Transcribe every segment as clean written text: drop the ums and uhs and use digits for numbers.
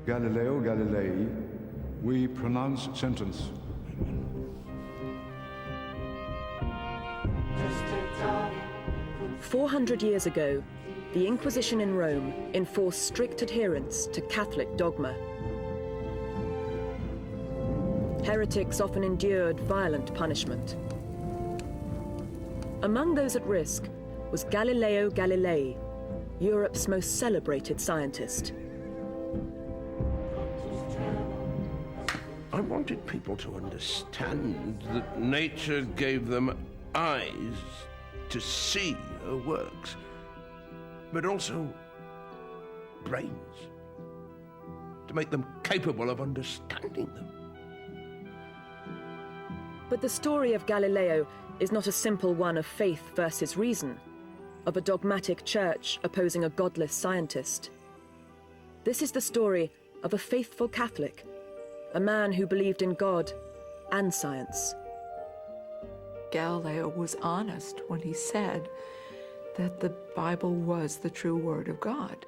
Galileo Galilei, we pronounce sentence. 400 years ago, the Inquisition in Rome enforced strict adherence to Catholic dogma. Heretics often endured violent punishment. Among those at risk was Galileo Galilei, Europe's most celebrated scientist. I wanted people to understand that nature gave them eyes to see her works, but also brains to make them capable of understanding them. But the story of Galileo is not a simple one of faith versus reason, of a dogmatic church opposing a godless scientist. This is the story of a faithful Catholic, a man who believed in God and science. Galileo was honest when he said that the Bible was the true word of God.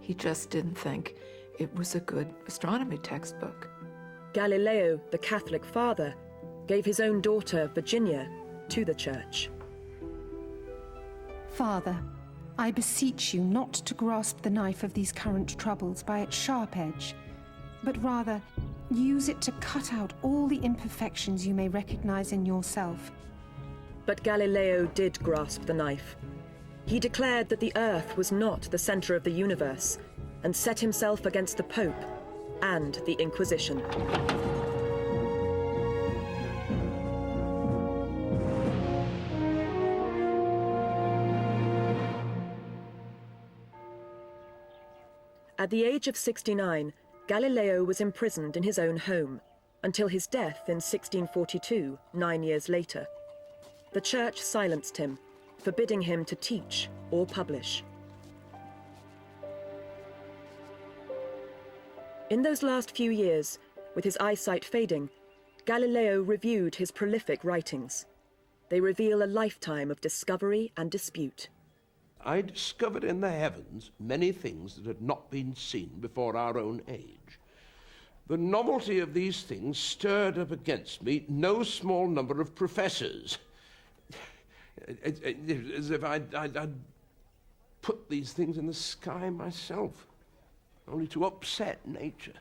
He just didn't think it was a good astronomy textbook. Galileo, the Catholic father, gave his own daughter, Virginia, to the church. Father, I beseech you not to grasp the knife of these current troubles by its sharp edge, but rather use it to cut out all the imperfections you may recognize in yourself. But Galileo did grasp the knife. He declared that the Earth was not the center of the universe and set himself against the Pope and the Inquisition. At the age of 69, Galileo was imprisoned in his own home until his death in 1642, 9 years later. The church silenced him, forbidding him to teach or publish. In those last few years, with his eyesight fading, Galileo reviewed his prolific writings. They reveal a lifetime of discovery and dispute. I discovered in the heavens many things that had not been seen before our own age. The novelty of these things stirred up against me no small number of professors. As if I'd put these things in the sky myself, only to upset nature.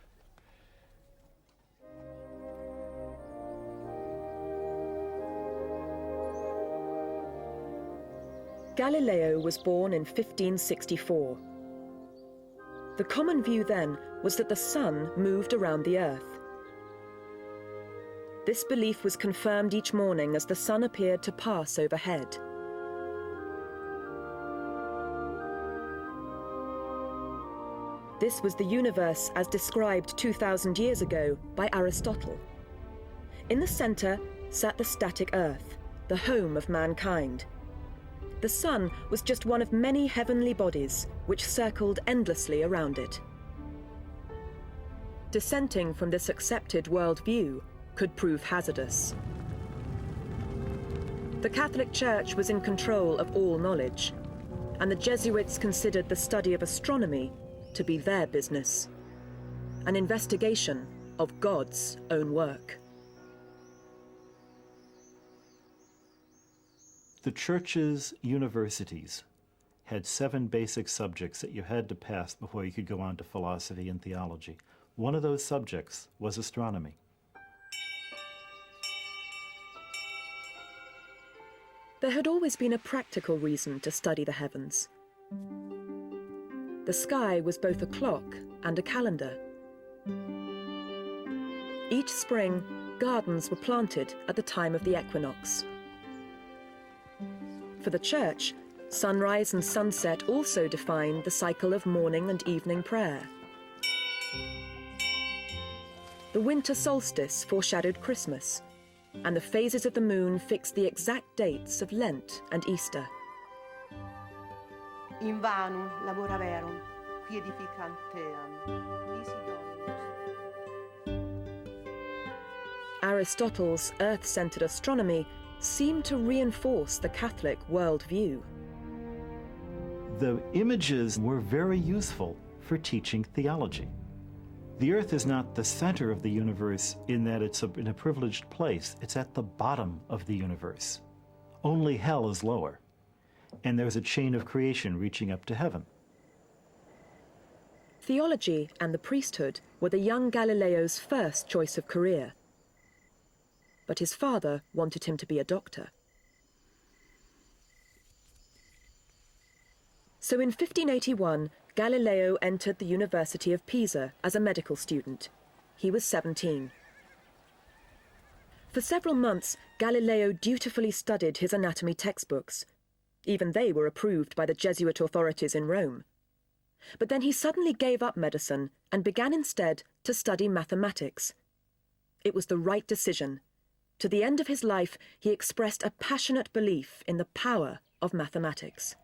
Galileo was born in 1564. The common view then was that the sun moved around the Earth. This belief was confirmed each morning as the sun appeared to pass overhead. This was the universe as described 2,000 years ago by Aristotle. In the center sat the static Earth, the home of mankind. The sun was just one of many heavenly bodies which circled endlessly around it. Dissenting from this accepted worldview could prove hazardous. The Catholic Church was in control of all knowledge, and the Jesuits considered the study of astronomy to be their business, an investigation of God's own work. The church's universities had 7 basic subjects that you had to pass before you could go on to philosophy and theology. One of those subjects was astronomy. There had always been a practical reason to study the heavens. The sky was both a clock and a calendar. Each spring, gardens were planted at the time of the equinox. For the church, sunrise and sunset also defined the cycle of morning and evening prayer. The winter solstice foreshadowed Christmas, and the phases of the moon fixed the exact dates of Lent and Easter. Invanum laboraverum, qui edificanteam, nisi Dominus. Aristotle's earth-centered astronomy seemed to reinforce the Catholic worldview. The images were very useful for teaching theology. The Earth is not the center of the universe in that it's in a privileged place. It's at the bottom of the universe. Only hell is lower. And there's a chain of creation reaching up to heaven. Theology and the priesthood were the young Galileo's first choice of career. But his father wanted him to be a doctor. So in 1581, Galileo entered the University of Pisa as a medical student. He was 17. For several months, Galileo dutifully studied his anatomy textbooks. Even they were approved by the Jesuit authorities in Rome. But then he suddenly gave up medicine and began instead to study mathematics. It was the right decision. To the end of his life, he expressed a passionate belief in the power of mathematics.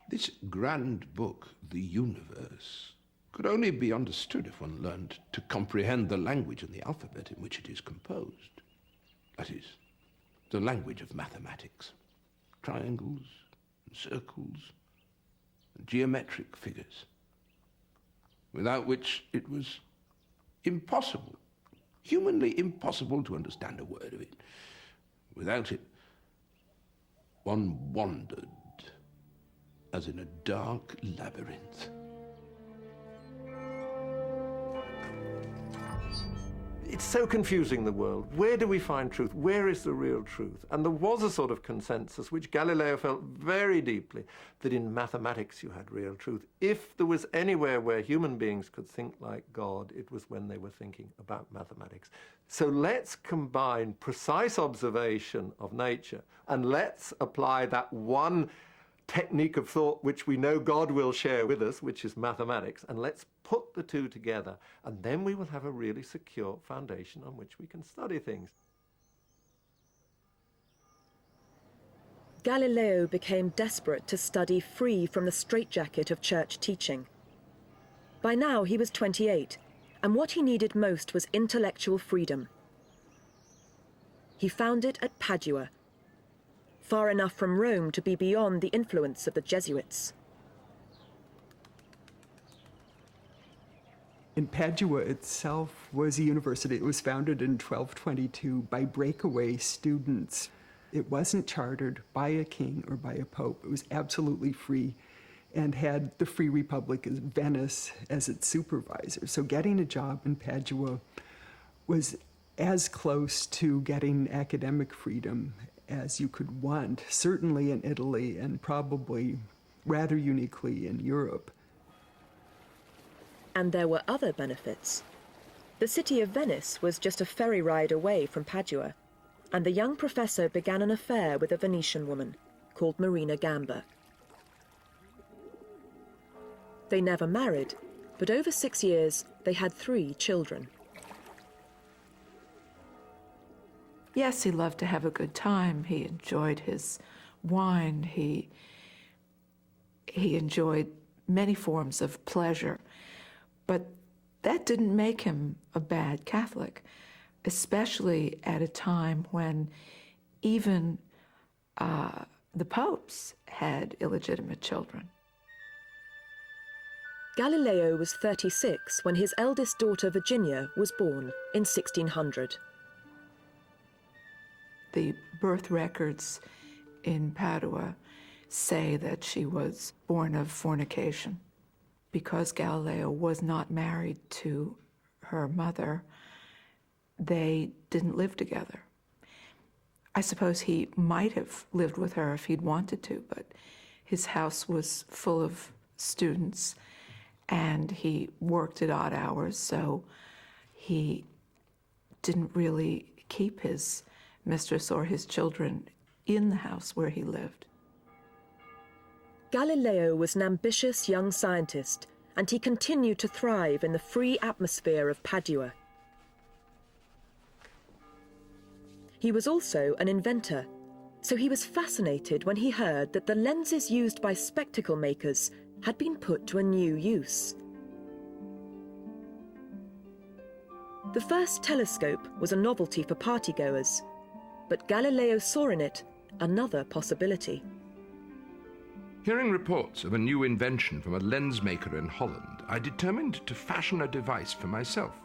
This grand book, the universe, could only be understood if one learned to comprehend the language and the alphabet in which it is composed. That is, the language of mathematics. Triangles, and circles, and geometric figures, without which it was impossible, humanly impossible to understand a word of it. Without it, one wandered as in a dark labyrinth. It's so confusing, the world. Where do we find truth? Where is the real truth? And there was a sort of consensus, which Galileo felt very deeply, that in mathematics you had real truth. If there was anywhere where human beings could think like God, it was when they were thinking about mathematics. So let's combine precise observation of nature, and let's apply that one technique of thought which we know God will share with us, which is mathematics, and let's put the two together, and then we will have a really secure foundation on which we can study things. Galileo became desperate to study free from the straitjacket of church teaching. By now he was 28, and what he needed most was intellectual freedom. He found it at Padua, far enough from Rome to be beyond the influence of the Jesuits. And Padua itself was a university. It was founded in 1222 by breakaway students. It wasn't chartered by a king or by a pope. It was absolutely free and had the Free Republic of Venice as its supervisor. So getting a job in Padua was as close to getting academic freedom as you could want, certainly in Italy and probably rather uniquely in Europe. And there were other benefits. The city of Venice was just a ferry ride away from Padua, and the young professor began an affair with a Venetian woman called Marina Gamba. They never married, but over 6 years they had 3 children. Yes, he loved to have a good time. He enjoyed his wine. He enjoyed many forms of pleasure. But that didn't make him a bad Catholic, especially at a time when even the popes had illegitimate children. Galileo was 36 when his eldest daughter Virginia was born in 1600. The birth records in Padua say that she was born of fornication. Because Galileo was not married to her mother, they didn't live together. I suppose he might have lived with her if he'd wanted to, but his house was full of students and he worked at odd hours, so he didn't really keep his mistress or his children in the house where he lived. Galileo was an ambitious young scientist, and he continued to thrive in the free atmosphere of Padua. He was also an inventor, so he was fascinated when he heard that the lenses used by spectacle makers had been put to a new use. The first telescope was a novelty for partygoers, but Galileo saw in it another possibility. Hearing reports of a new invention from a lens maker in Holland, I determined to fashion a device for myself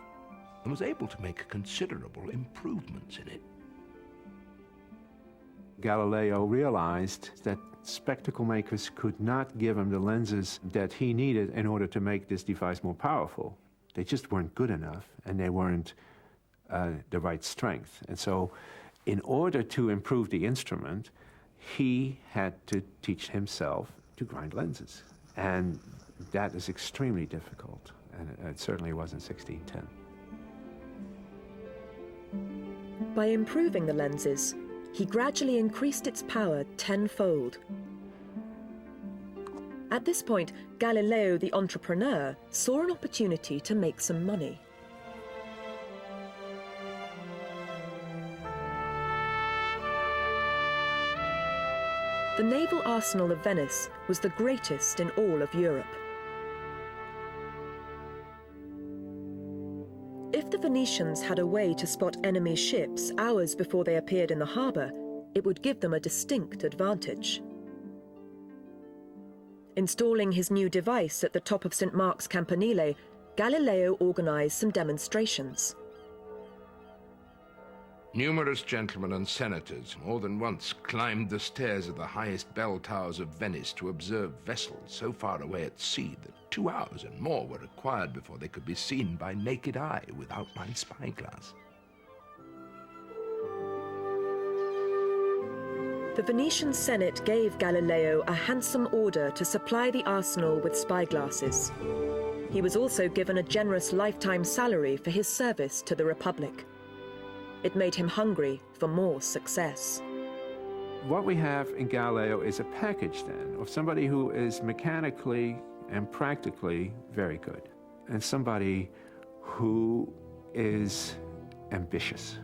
and was able to make considerable improvements in it. Galileo realized that spectacle makers could not give him the lenses that he needed in order to make this device more powerful. They just weren't good enough, and they weren't the right strength. And so in order to improve the instrument, he had to teach himself to grind lenses. And that is extremely difficult, and it certainly was in 1610. By improving the lenses, he gradually increased its power tenfold. At this point, Galileo the entrepreneur saw an opportunity to make some money. The naval arsenal of Venice was the greatest in all of Europe. If the Venetians had a way to spot enemy ships hours before they appeared in the harbour, it would give them a distinct advantage. Installing his new device at the top of St. Mark's Campanile, Galileo organised some demonstrations. Numerous gentlemen and senators more than once climbed the stairs of the highest bell towers of Venice to observe vessels so far away at sea that 2 hours and more were required before they could be seen by naked eye without my spyglass. The Venetian Senate gave Galileo a handsome order to supply the arsenal with spyglasses. He was also given a generous lifetime salary for his service to the Republic. It made him hungry for more success. What we have in Galileo is a package, then, of somebody who is mechanically and practically very good, and somebody who is ambitious.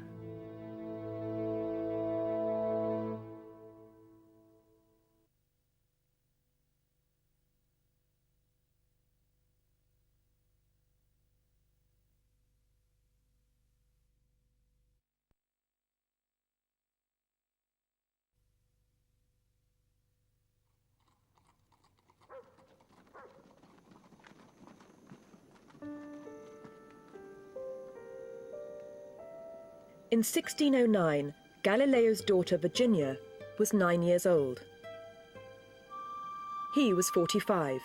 In 1609, Galileo's daughter Virginia was 9 years old. He was 45,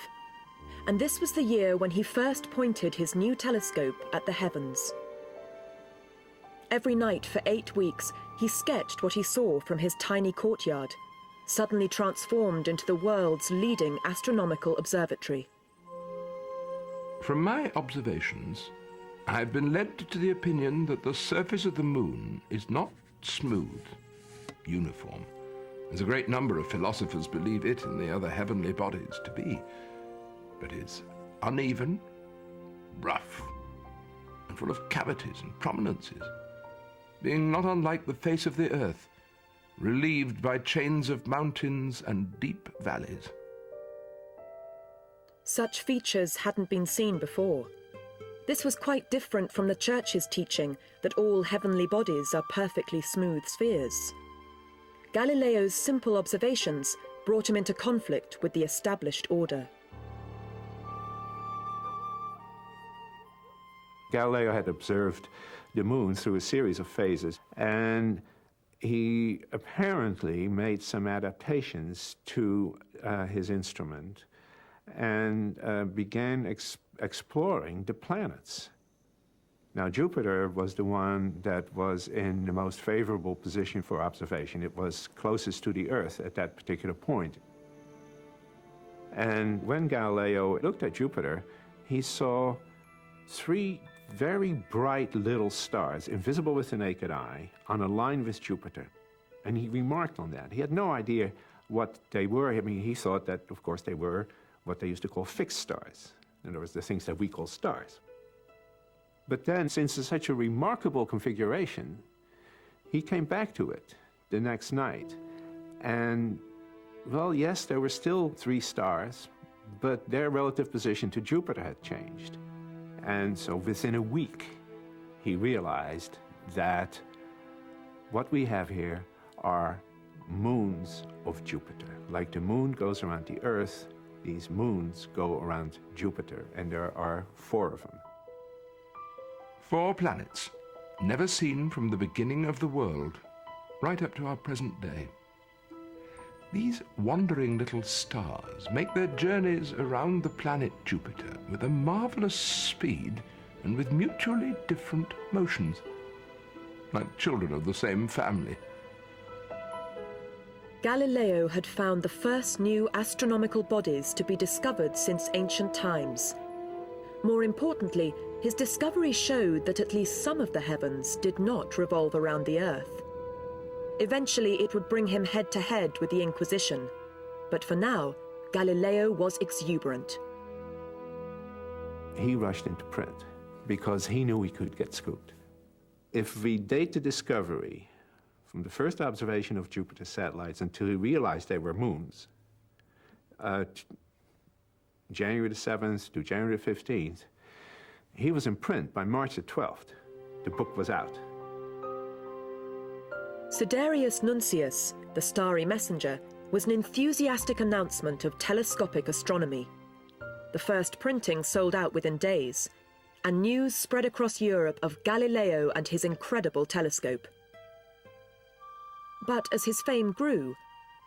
and this was the year when he first pointed his new telescope at the heavens. Every night for 8 weeks, he sketched what he saw from his tiny courtyard, suddenly transformed into the world's leading astronomical observatory. From my observations, I've been led to the opinion that the surface of the moon is not smooth, uniform, as a great number of philosophers believe it and the other heavenly bodies to be, but is uneven, rough, and full of cavities and prominences, being not unlike the face of the earth, relieved by chains of mountains and deep valleys. Such features hadn't been seen before. This was quite different from the Church's teaching that all heavenly bodies are perfectly smooth spheres. Galileo's simple observations brought him into conflict with the established order. Galileo had observed the moon through a series of phases, and he apparently made some adaptations to his instrument and began exploring the planets. Now, Jupiter was the one that was in the most favorable position for observation. It was closest to the Earth at that particular point. And when Galileo looked at Jupiter, he saw 3 very bright little stars, invisible with the naked eye, on a line with Jupiter. And he remarked on that. He had no idea what they were. I mean, he thought that, of course, they were what they used to call fixed stars. In other words, the things that we call stars. But then, since it's such a remarkable configuration, he came back to it the next night. And, well, yes, there were still 3 stars, but their relative position to Jupiter had changed. And so within a week, he realized that what we have here are moons of Jupiter. Like the moon goes around the Earth, these moons go around Jupiter, and there are 4 of them. 4 planets, never seen from the beginning of the world, right up to our present day. These wandering little stars make their journeys around the planet Jupiter with a marvelous speed and with mutually different motions, like children of the same family. Galileo had found the first new astronomical bodies to be discovered since ancient times. More importantly, his discovery showed that at least some of the heavens did not revolve around the Earth. Eventually, it would bring him head-to-head with the Inquisition. But for now, Galileo was exuberant. He rushed into print because he knew he could get scooped. If we date the discovery from the first observation of Jupiter's satellites until he realized they were moons, January the 7th to January the 15th, he was in print by March the 12th. The book was out. Sidereus Nuncius, the starry messenger, was an enthusiastic announcement of telescopic astronomy. The first printing sold out within days, and news spread across Europe of Galileo and his incredible telescope. But as his fame grew,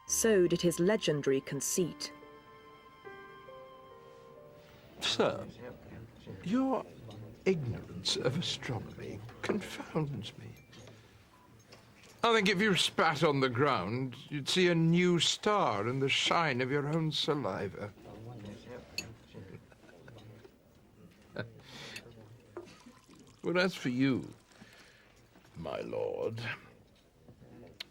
so did his legendary conceit. Sir, your ignorance of astronomy confounds me. I think if you spat on the ground, you'd see a new star in the shine of your own saliva. Well, as for you, my lord,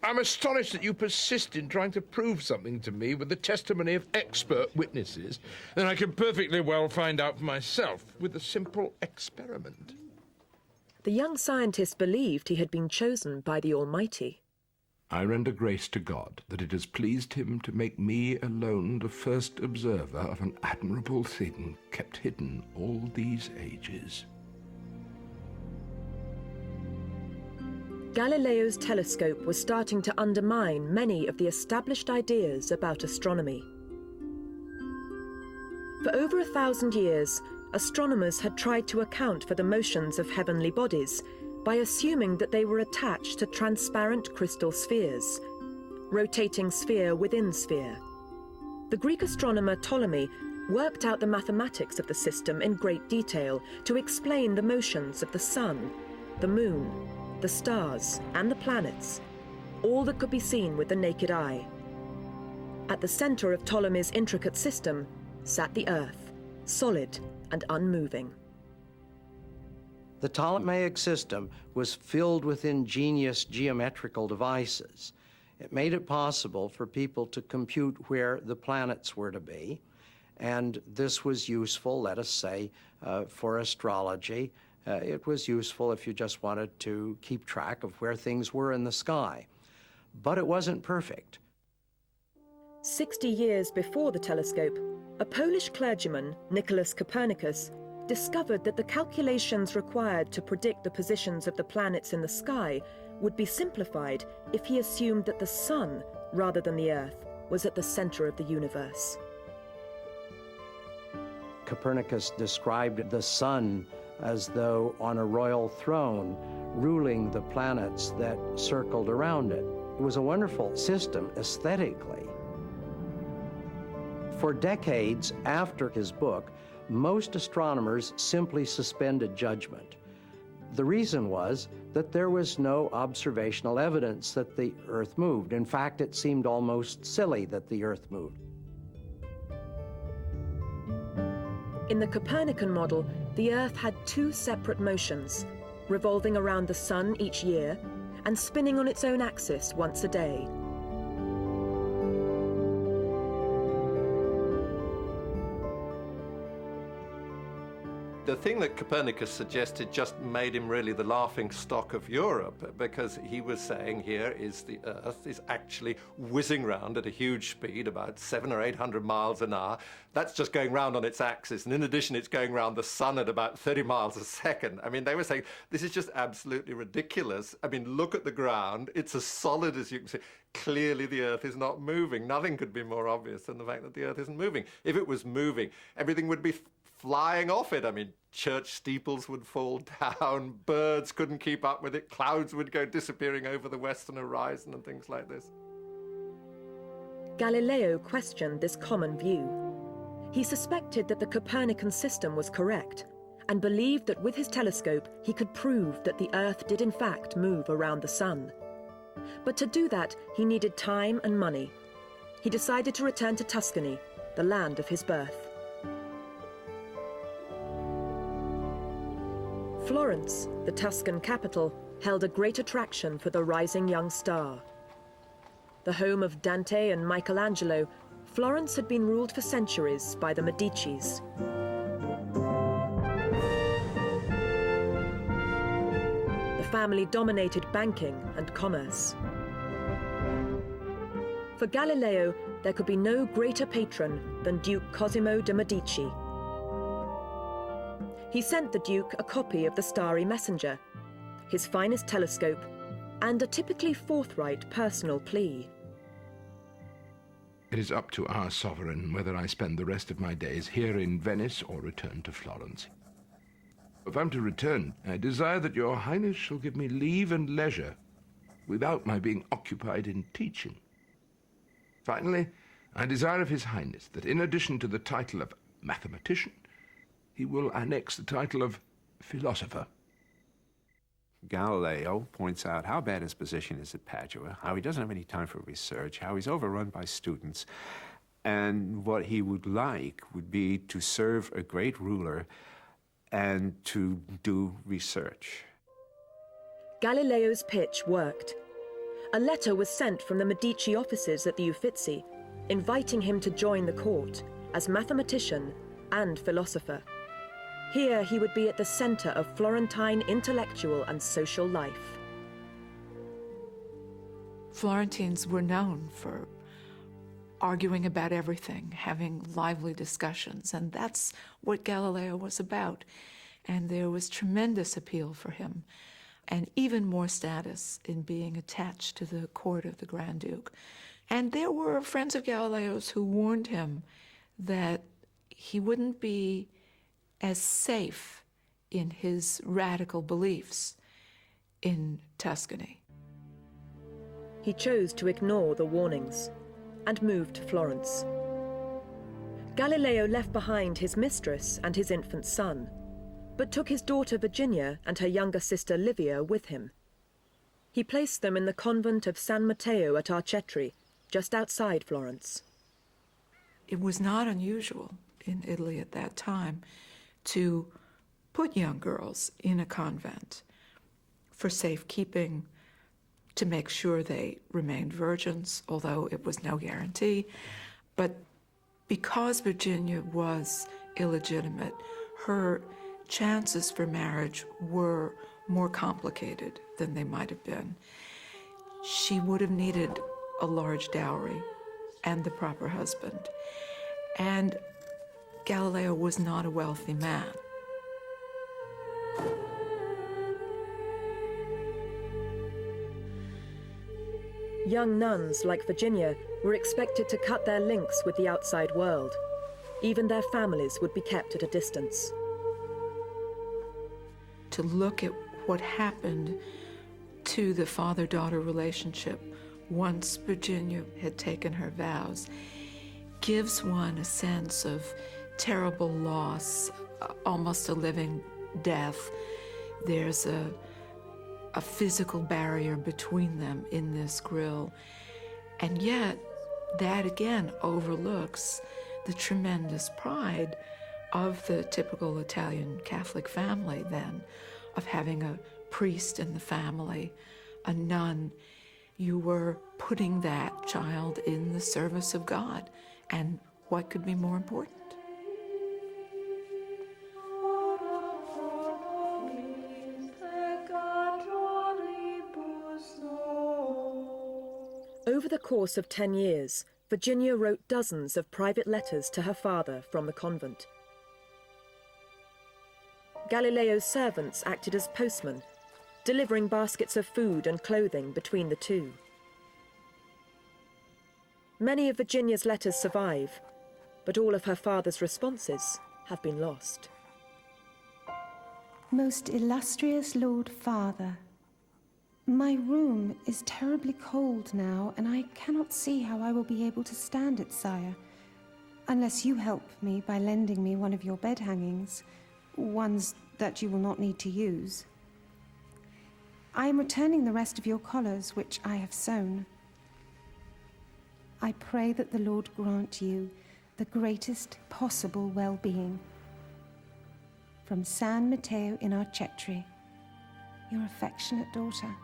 I'm astonished that you persist in trying to prove something to me with the testimony of expert witnesses that I can perfectly well find out for myself with a simple experiment. The young scientist believed he had been chosen by the Almighty. I render grace to God that it has pleased him to make me alone the first observer of an admirable thing kept hidden all these ages. Galileo's telescope was starting to undermine many of the established ideas about astronomy. For over 1,000 years, astronomers had tried to account for the motions of heavenly bodies by assuming that they were attached to transparent crystal spheres, rotating sphere within sphere. The Greek astronomer Ptolemy worked out the mathematics of the system in great detail to explain the motions of the sun, the moon, the stars, and the planets, all that could be seen with the naked eye. At the center of Ptolemy's intricate system sat the Earth, solid and unmoving. The Ptolemaic system was filled with ingenious geometrical devices. It made it possible for people to compute where the planets were to be, and this was useful, let us say, for astrology. It was useful if you just wanted to keep track of where things were in the sky. But it wasn't perfect. 60 years before the telescope, a Polish clergyman, Nicholas Copernicus, discovered that the calculations required to predict the positions of the planets in the sky would be simplified if he assumed that the sun, rather than the Earth, was at the center of the universe. Copernicus described the sun as though on a royal throne, ruling the planets that circled around it. It was a wonderful system aesthetically. For decades after his book, most astronomers simply suspended judgment. The reason was that there was no observational evidence that the Earth moved. In fact, it seemed almost silly that the Earth moved. In the Copernican model, the Earth had 2 separate motions, revolving around the sun each year and spinning on its own axis once a day. The thing that Copernicus suggested just made him really the laughing stock of Europe, because he was saying here is the Earth is actually whizzing round at a huge speed, about 700 or 800 miles an hour. That's just going round on its axis, and in addition it's going round the sun at about 30 miles a second. I mean, they were saying, this is just absolutely ridiculous. I mean, look at the ground. It's as solid as you can see. Clearly the Earth is not moving. Nothing could be more obvious than the fact that the Earth isn't moving. If it was moving, everything would be flying off it. I mean, church steeples would fall down, birds couldn't keep up with it, clouds would go disappearing over the western horizon and things like this. Galileo questioned this common view. He suspected that the Copernican system was correct and believed that with his telescope he could prove that the Earth did in fact move around the sun. But to do that, he needed time and money. He decided to return to Tuscany, the land of his birth. Florence, the Tuscan capital, held a great attraction for the rising young star. The home of Dante and Michelangelo, Florence had been ruled for centuries by the Medicis. The family dominated banking and commerce. For Galileo, there could be no greater patron than Duke Cosimo de' Medici. He sent the Duke a copy of the Starry Messenger, his finest telescope, and a typically forthright personal plea. It is up to our sovereign whether I spend the rest of my days here in Venice or return to Florence. If I'm to return, I desire that your Highness shall give me leave and leisure without my being occupied in teaching. Finally, I desire of His Highness that in addition to the title of mathematician, he will annex the title of philosopher. Galileo points out how bad his position is at Padua, how he doesn't have any time for research, how he's overrun by students, and what he would like would be to serve a great ruler and to do research. Galileo's pitch worked. A letter was sent from the Medici offices at the Uffizi, inviting him to join the court as mathematician and philosopher. Here he would be at the center of Florentine intellectual and social life. Florentines were known for arguing about everything, having lively discussions, and that's what Galileo was about. And there was tremendous appeal for him, and even more status in being attached to the court of the Grand Duke. And there were friends of Galileo's who warned him that he wouldn't be as safe in his radical beliefs in Tuscany. He chose to ignore the warnings and moved to Florence. Galileo left behind his mistress and his infant son, but took his daughter Virginia and her younger sister Livia with him. He placed them in the convent of San Matteo at Arcetri, just outside Florence. It was not unusual in Italy at that time to put young girls in a convent for safekeeping, to make sure they remained virgins, although it was no guarantee. But because Virginia was illegitimate, her chances for marriage were more complicated than they might have been. She would have needed a large dowry and the proper husband. And Galileo was not a wealthy man. Young nuns like Virginia were expected to cut their links with the outside world. Even their families would be kept at a distance. To look at what happened to the father-daughter relationship once Virginia had taken her vows gives one a sense of terrible loss, almost a living death. There's a physical barrier between them in this grill. And yet, that again overlooks the tremendous pride of the typical Italian Catholic family then, of having a priest in the family, a nun. You were putting that child in the service of God. And what could be more important? Over the course of 10 years, Virginia wrote dozens of private letters to her father from the convent. Galileo's servants acted as postmen, delivering baskets of food and clothing between the two. Many of Virginia's letters survive, but all of her father's responses have been lost. Most illustrious Lord Father, my room is terribly cold now, and I cannot see how I will be able to stand it, sire, unless you help me by lending me one of your bed hangings, ones that you will not need to use. I am returning the rest of your collars, which I have sewn. I pray that the Lord grant you the greatest possible well-being. From San Matteo in Arcetri, your affectionate daughter.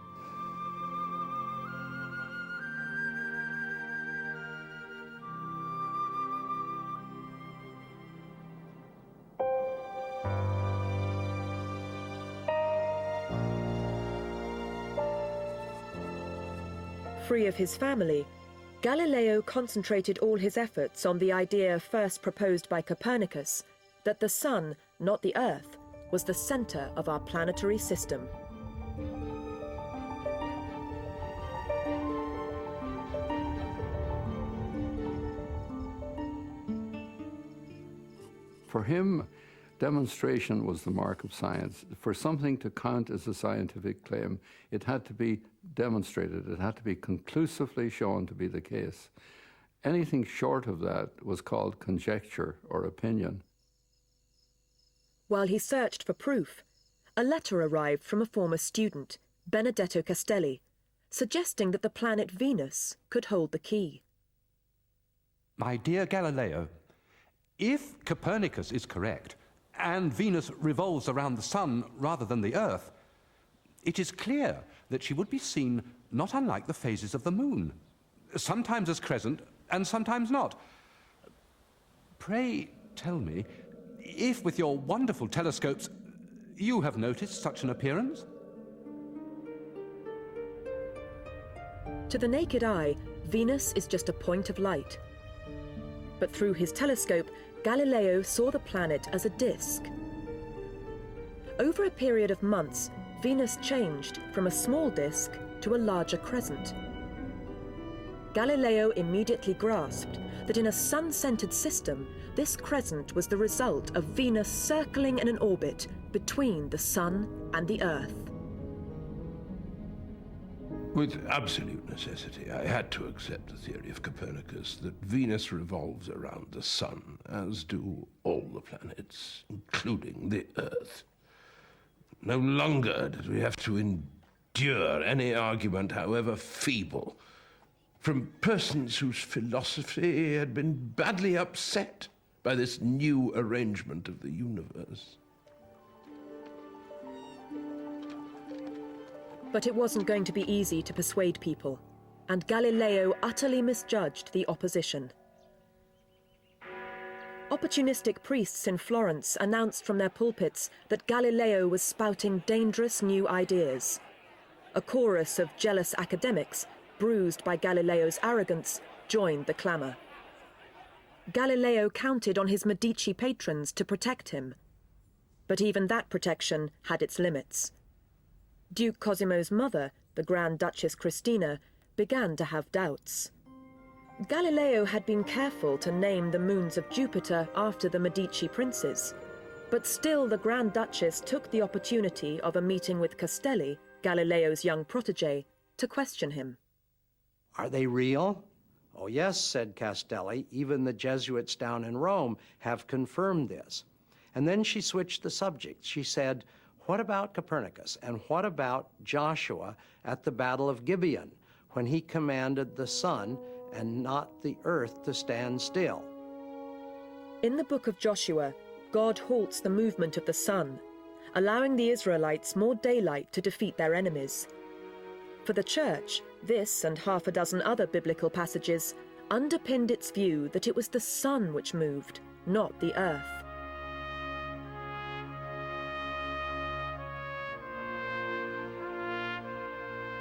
Free of his family, Galileo concentrated all his efforts on the idea first proposed by Copernicus, that the sun, not the Earth, was the center of our planetary system. For him, demonstration was the mark of science. For something to count as a scientific claim, it had to be demonstrated. It had to be conclusively shown to be the case. Anything short of that was called conjecture or opinion. While he searched for proof, a letter arrived from a former student, Benedetto Castelli, suggesting that the planet Venus could hold the key. My dear Galileo, if Copernicus is correct, and Venus revolves around the sun rather than the Earth, it is clear that she would be seen not unlike the phases of the moon, sometimes as crescent and sometimes not. Pray tell me, if with your wonderful telescopes you have noticed such an appearance? To the naked eye, Venus is just a point of light. But through his telescope, Galileo saw the planet as a disk. Over a period of months, Venus changed from a small disk to a larger crescent. Galileo immediately grasped that in a sun-centered system, this crescent was the result of Venus circling in an orbit between the sun and the Earth. With absolute necessity, I had to accept the theory of Copernicus that Venus revolves around the sun, as do all the planets, including the Earth. No longer did we have to endure any argument, however feeble, from persons whose philosophy had been badly upset by this new arrangement of the universe. But it wasn't going to be easy to persuade people, and Galileo utterly misjudged the opposition. Opportunistic priests in Florence announced from their pulpits that Galileo was spouting dangerous new ideas. A chorus of jealous academics, bruised by Galileo's arrogance, joined the clamour. Galileo counted on his Medici patrons to protect him, but even that protection had its limits. Duke Cosimo's mother, the Grand Duchess Christina, began to have doubts. Galileo had been careful to name the moons of Jupiter after the Medici princes, but still the Grand Duchess took the opportunity of a meeting with Castelli, Galileo's young protege, to question him. Are they real? Oh, yes, said Castelli. Even the Jesuits down in Rome have confirmed this. And then she switched the subject. She said, what about Copernicus? And what about Joshua at the Battle of Gibeon, when he commanded the sun and not the earth to stand still? In the book of Joshua, God halts the movement of the sun, allowing the Israelites more daylight to defeat their enemies. For the Church, this and half a dozen other biblical passages underpinned its view that it was the sun which moved, not the earth.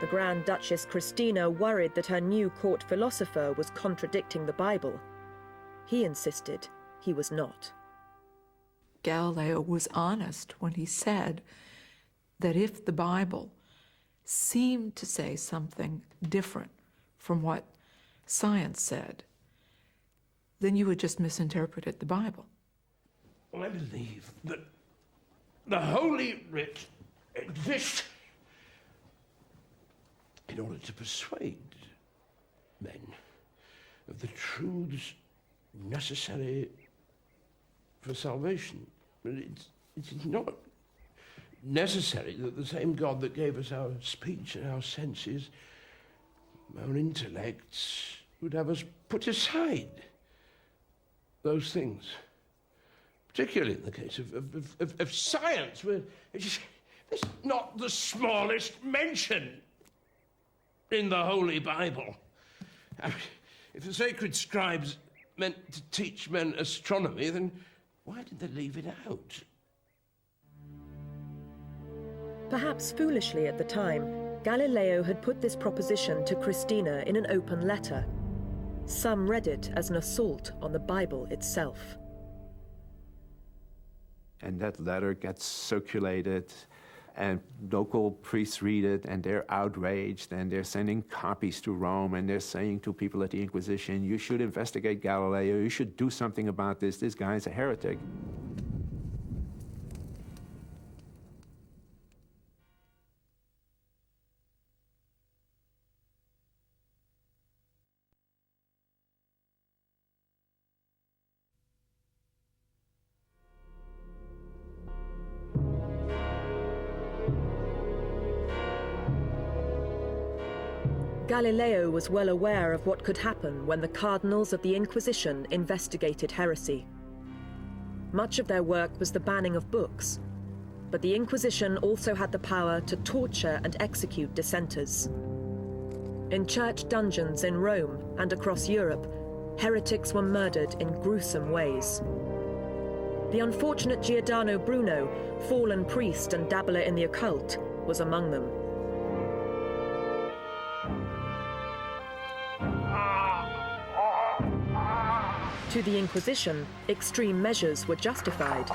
The Grand Duchess Christina worried that her new court philosopher was contradicting the Bible. He insisted he was not. Galileo was honest when he said that if the Bible seemed to say something different from what science said, then you had just misinterpreted the Bible. I believe that the Holy Writ exists in order to persuade men of the truths necessary for salvation. It's not necessary that the same God that gave us our speech and our senses, our intellects, would have us put aside those things. Particularly in the case of science, where there's not the smallest mention in the Holy Bible. I mean, if the sacred scribes meant to teach men astronomy, then why did they leave it out? Perhaps foolishly at the time, Galileo had put this proposition to Christina in an open letter. Some read it as an assault on the Bible itself. And that letter gets circulated, and local priests read it, and they're outraged, and they're sending copies to Rome, and they're saying to people at the Inquisition, you should investigate Galileo, you should do something about this guy's a heretic. Galileo was well aware of what could happen when the cardinals of the Inquisition investigated heresy. Much of their work was the banning of books, but the Inquisition also had the power to torture and execute dissenters. In church dungeons in Rome and across Europe, heretics were murdered in gruesome ways. The unfortunate Giordano Bruno, fallen priest and dabbler in the occult, was among them. To the Inquisition, extreme measures were justified.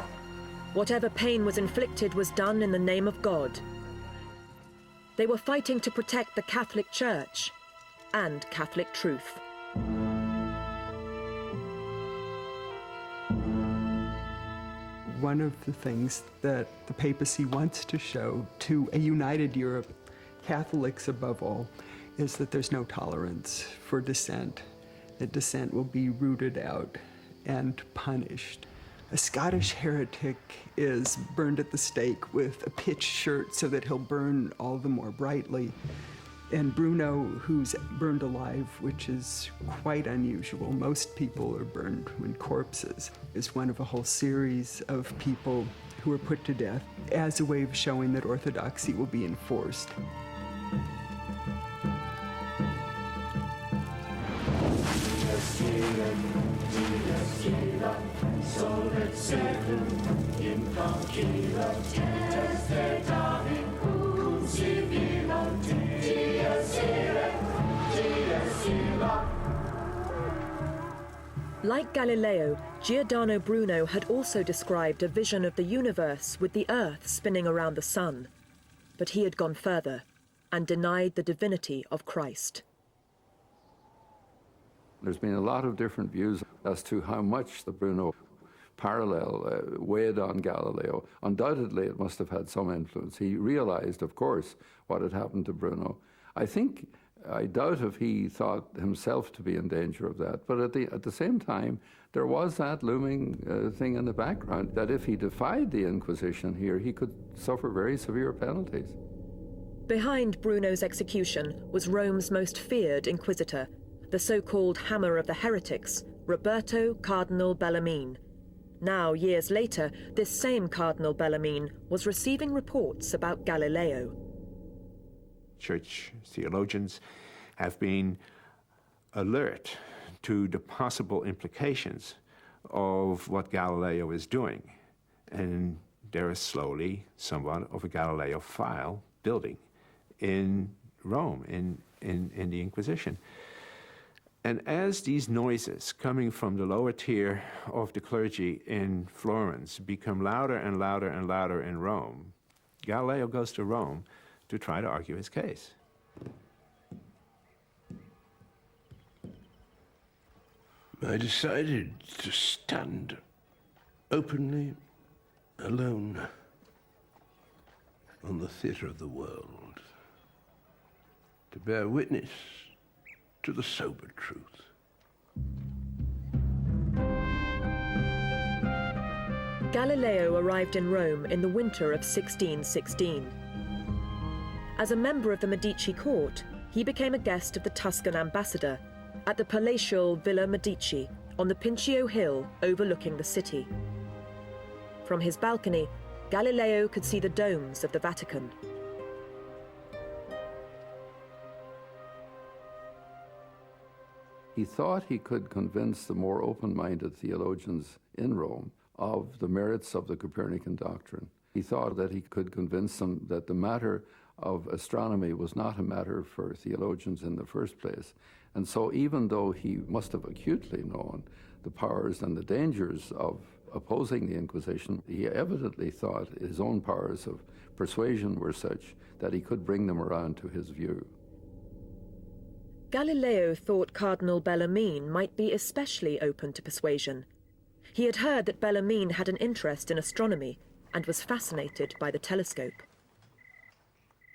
Whatever pain was inflicted was done in the name of God. They were fighting to protect the Catholic Church and Catholic truth. One of the things that the papacy wants to show to a united Europe, Catholics above all, is that there's no tolerance for dissent. That dissent will be rooted out and punished. A Scottish heretic is burned at the stake with a pitch shirt so that he'll burn all the more brightly. And Bruno, who's burned alive, which is quite unusual. Most people are burned when corpses, is one of a whole series of people who are put to death as a way of showing that orthodoxy will be enforced. Like Galileo, Giordano Bruno had also described a vision of the universe with the Earth spinning around the sun. But he had gone further and denied the divinity of Christ. There's been a lot of different views as to how much the Bruno parallel weighed on Galileo. Undoubtedly, it must have had some influence. He realized, of course, what had happened to Bruno. I doubt if he thought himself to be in danger of that, but at the same time, there was that looming thing in the background that if he defied the Inquisition here, he could suffer very severe penalties. Behind Bruno's execution was Rome's most feared inquisitor, the so-called Hammer of the Heretics, Roberto Cardinal Bellarmine. Now, years later, this same Cardinal Bellarmine was receiving reports about Galileo. Church theologians have been alert to the possible implications of what Galileo is doing. And there is slowly somewhat of a Galileo file building in Rome in the Inquisition. And as these noises coming from the lower tier of the clergy in Florence become louder and louder and louder in Rome, Galileo goes to Rome to try to argue his case. I decided to stand openly alone on the theatre of the world, to bear witness to the sober truth. Galileo arrived in Rome in the winter of 1616. As a member of the Medici court, he became a guest of the Tuscan ambassador at the palatial Villa Medici on the Pincio Hill overlooking the city. From his balcony, Galileo could see the domes of the Vatican. He thought he could convince the more open-minded theologians in Rome of the merits of the Copernican doctrine. He thought that he could convince them that the matter of astronomy was not a matter for theologians in the first place. And so even though he must have acutely known the powers and the dangers of opposing the Inquisition, he evidently thought his own powers of persuasion were such that he could bring them around to his view. Galileo thought Cardinal Bellarmine might be especially open to persuasion. He had heard that Bellarmine had an interest in astronomy and was fascinated by the telescope.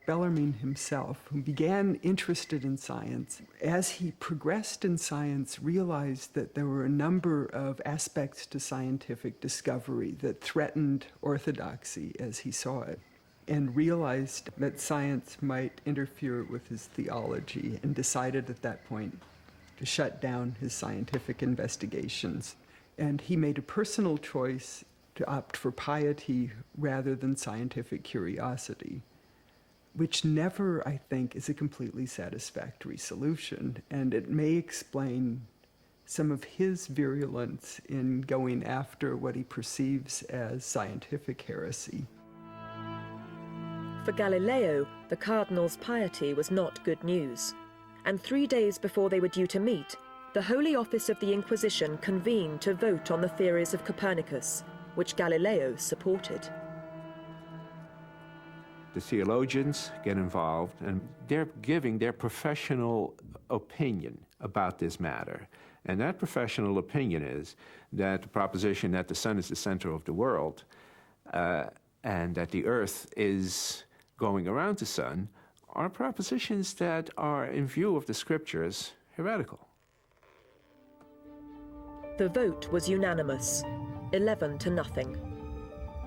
Bellarmine himself, who began interested in science, as he progressed in science, realized that there were a number of aspects to scientific discovery that threatened orthodoxy as he saw it, and realized that science might interfere with his theology, and decided at that point to shut down his scientific investigations. And he made a personal choice to opt for piety rather than scientific curiosity, which never, I think, is a completely satisfactory solution. And it may explain some of his virulence in going after what he perceives as scientific heresy. For Galileo, the cardinal's piety was not good news. And 3 days before they were due to meet, the Holy Office of the Inquisition convened to vote on the theories of Copernicus, which Galileo supported. The theologians get involved, and they're giving their professional opinion about this matter. And that professional opinion is that the proposition that the sun is the center of the world and that the earth is going around the sun are propositions that are, in view of the scriptures, heretical. The vote was unanimous, 11-0.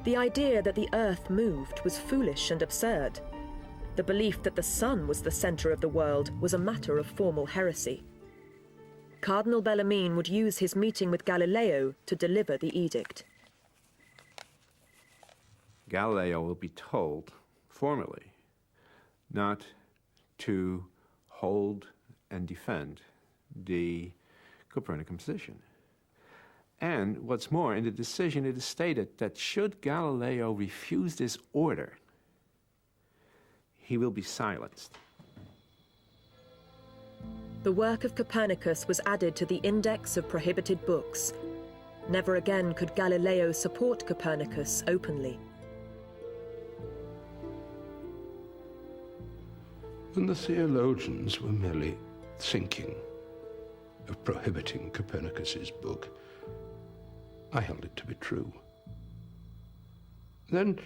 The idea that the earth moved was foolish and absurd. The belief that the sun was the center of the world was a matter of formal heresy. Cardinal Bellarmine would use his meeting with Galileo to deliver the edict. Galileo will be told formally not to hold and defend the Copernican position. And what's more, in the decision it is stated that should Galileo refuse this order, he will be silenced. The work of Copernicus was added to the Index of Prohibited Books. Never again could Galileo support Copernicus openly. When the theologians were merely thinking of prohibiting Copernicus's book, I held it to be true. Then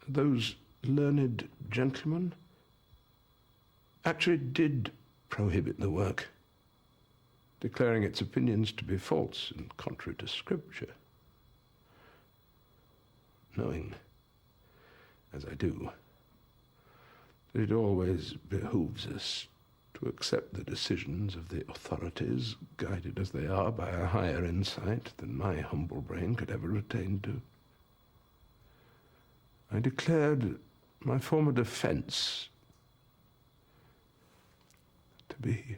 those learned gentlemen actually did prohibit the work, declaring its opinions to be false and contrary to Scripture. Knowing, as I do, that it always behooves us to accept the decisions of the authorities, guided as they are by a higher insight than my humble brain could ever attain to. I declared my former defense to be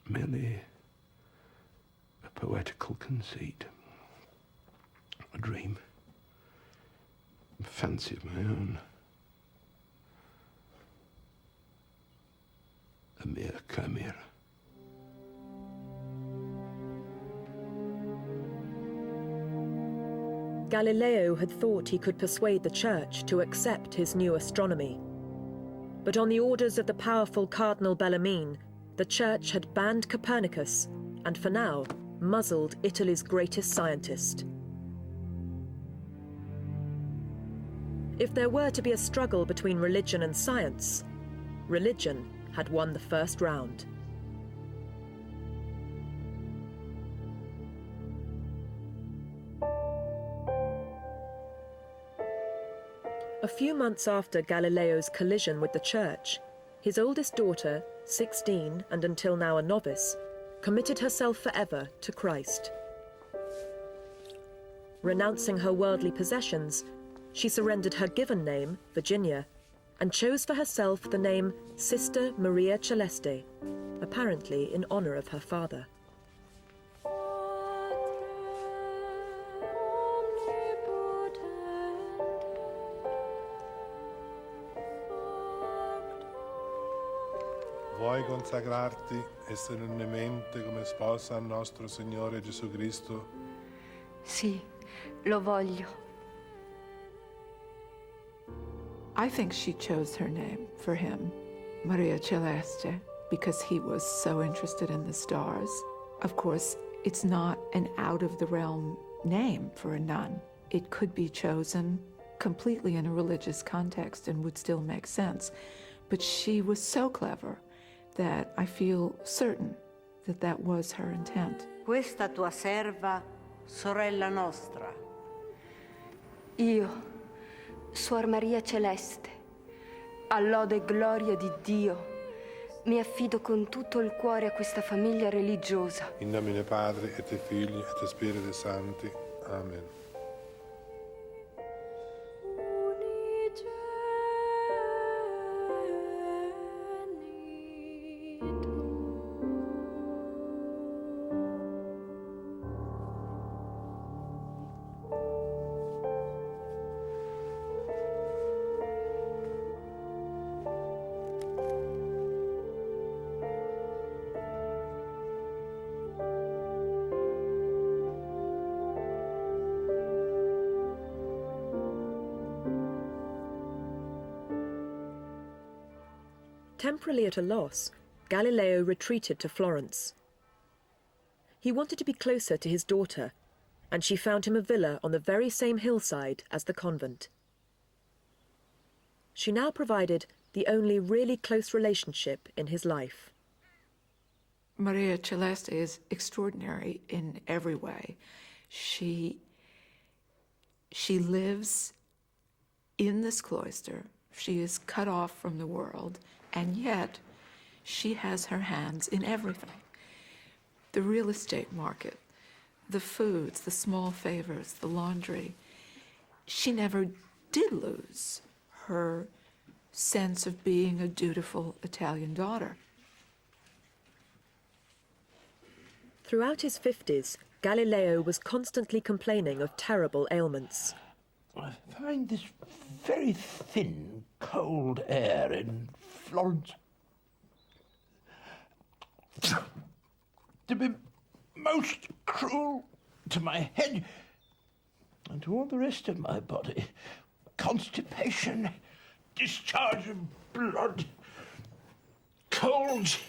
merely a poetical conceit, a dream, a fancy of my own. mia chimera. Galileo had thought he could persuade the Church to accept his new astronomy. But on the orders of the powerful Cardinal Bellarmine, the Church had banned Copernicus and, for now, muzzled Italy's greatest scientist. If there were to be a struggle between religion and science, religion had won the first round. A few months after Galileo's collision with the Church, his oldest daughter, 16 and until now a novice, committed herself forever to Christ. Renouncing her worldly possessions, she surrendered her given name, Virginia, and chose for herself the name Sister Maria Celeste, apparently in honor of her father. Vuoi consacrarti e solennemente come sposa al nostro Signore Gesù Cristo? Sì, lo voglio. I think she chose her name for him, Maria Celeste, because he was so interested in the stars. Of course, it's not an out-of-the-realm name for a nun. It could be chosen completely in a religious context and would still make sense. But she was so clever that I feel certain that that was her intent. Questa tua serva, sorella nostra. Io, Suor Maria Celeste, a lode e gloria di Dio, mi affido con tutto il cuore a questa famiglia religiosa. In nomine Padre et Filii et Spiriti Sancti. Amen. Temporarily at a loss, Galileo retreated to Florence. He wanted to be closer to his daughter, and she found him a villa on the very same hillside as the convent. She now provided the only really close relationship in his life. Maria Celeste is extraordinary in every way. She lives in this cloister. She is cut off from the world, and yet she has her hands in everything. The real estate market, the foods, the small favors, the laundry. She never did lose her sense of being a dutiful Italian daughter. Throughout his 50s, Galileo was constantly complaining of terrible ailments. I find this very thin, cold air in Florence to be most cruel to my head and to all the rest of my body. Constipation, discharge of blood, colds.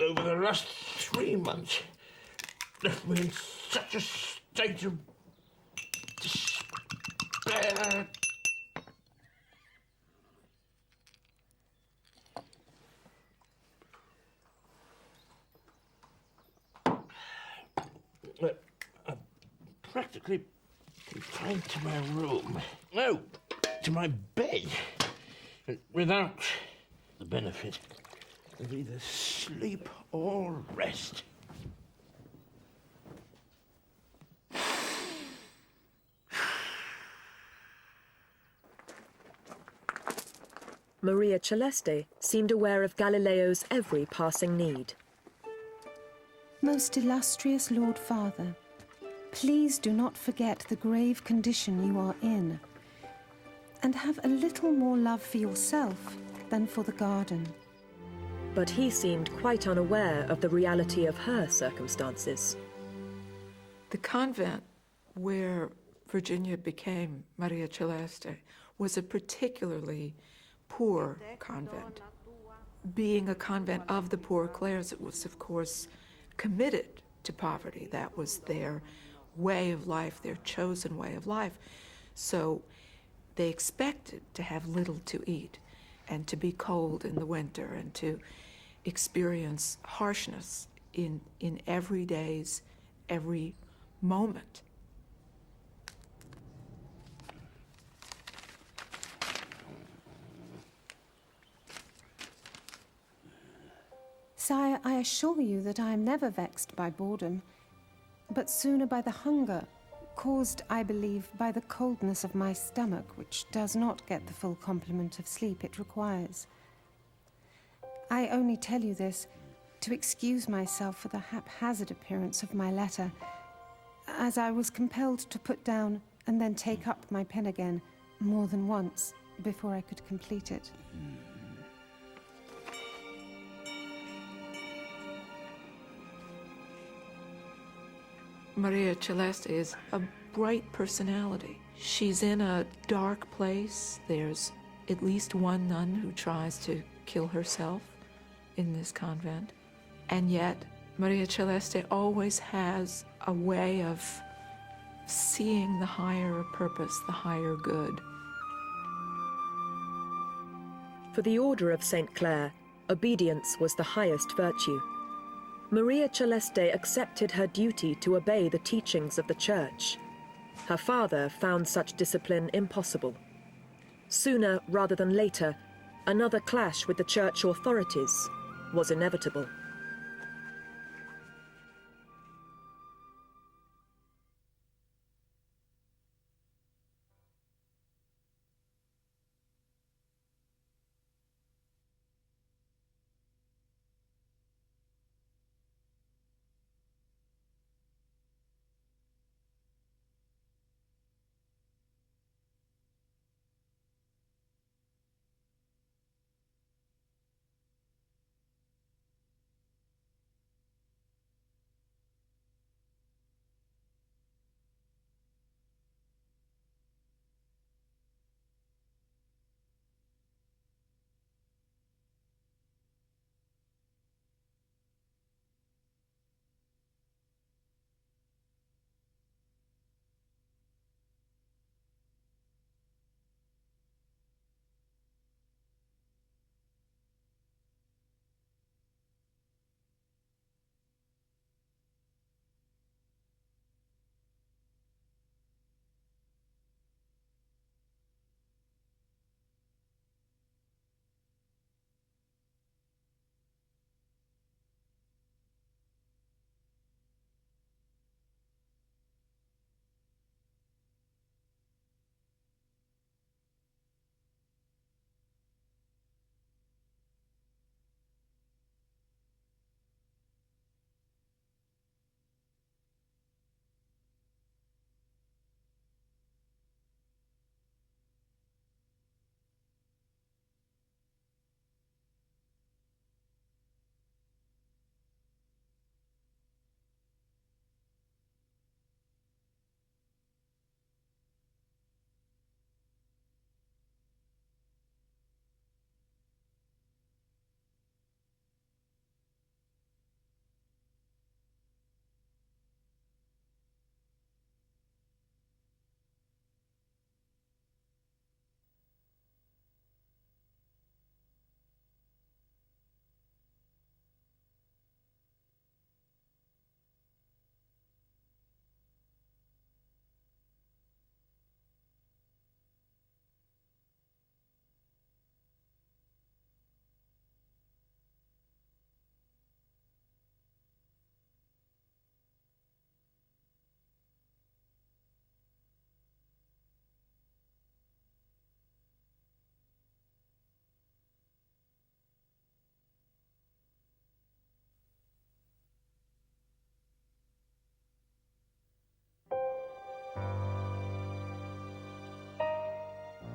Over the last 3 months, left me in such a state of despair. I'm practically confined to my room. No, to my bed, without the benefit of either sleep or rest. Maria Celeste seemed aware of Galileo's every passing need. Most illustrious Lord Father, please do not forget the grave condition you are in, and have a little more love for yourself than for the garden. But he seemed quite unaware of the reality of her circumstances. The convent where Virginia became Maria Celeste was a particularly poor convent. Being a convent of the Poor Clares, it was, of course, committed to poverty. That was their way of life, their chosen way of life. So they expected to have little to eat and to be cold in the winter and to experience harshness in every day's, every moment. Sire, I assure you that I am never vexed by boredom, but sooner by the hunger, caused, I believe, by the coldness of my stomach, which does not get the full complement of sleep it requires. I only tell you this to excuse myself for the haphazard appearance of my letter, as I was compelled to put down and then take up my pen again more than once before I could complete it. Maria Celeste is a bright personality. She's in a dark place. There's at least one nun who tries to kill herself in this convent. And yet, Maria Celeste always has a way of seeing the higher purpose, the higher good. For the Order of St. Clare, obedience was the highest virtue. Maria Celeste accepted her duty to obey the teachings of the Church. Her father found such discipline impossible. Sooner rather than later, another clash with the Church authorities was inevitable.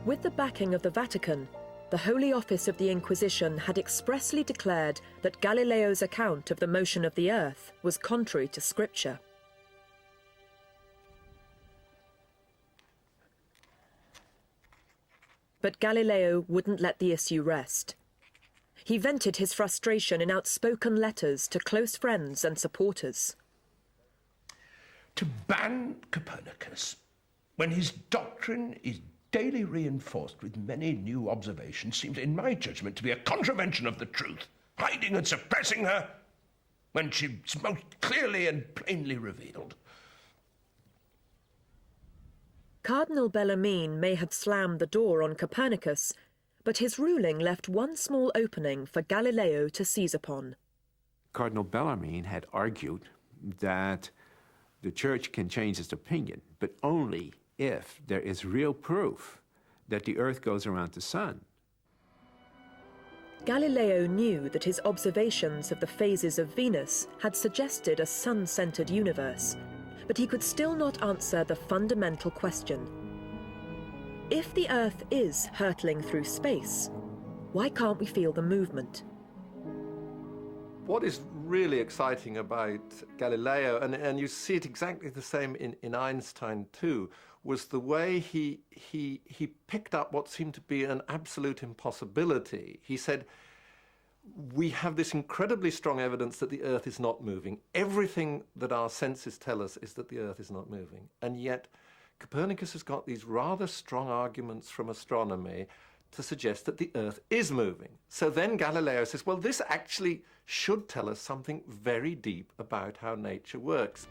With the backing of the Vatican, the Holy Office of the Inquisition had expressly declared that Galileo's account of the motion of the Earth was contrary to Scripture. But Galileo wouldn't let the issue rest. He vented his frustration in outspoken letters to close friends and supporters. To ban Copernicus, when his doctrine is daily reinforced with many new observations, seems, in my judgment, to be a contravention of the truth, hiding and suppressing her when she's most clearly and plainly revealed. Cardinal Bellarmine may have slammed the door on Copernicus, but his ruling left one small opening for Galileo to seize upon. Cardinal Bellarmine had argued that the Church can change its opinion, but only if there is real proof that the Earth goes around the Sun. Galileo knew that his observations of the phases of Venus had suggested a sun-centered universe, but he could still not answer the fundamental question. If the Earth is hurtling through space, why can't we feel the movement? What is really exciting about Galileo, and you see it exactly the same in Einstein too, was the way he picked up what seemed to be an absolute impossibility. He said, we have this incredibly strong evidence that the Earth is not moving. Everything that our senses tell us is that the Earth is not moving. And yet Copernicus has got these rather strong arguments from astronomy to suggest that the Earth is moving. So then Galileo says, well, this actually should tell us something very deep about how nature works.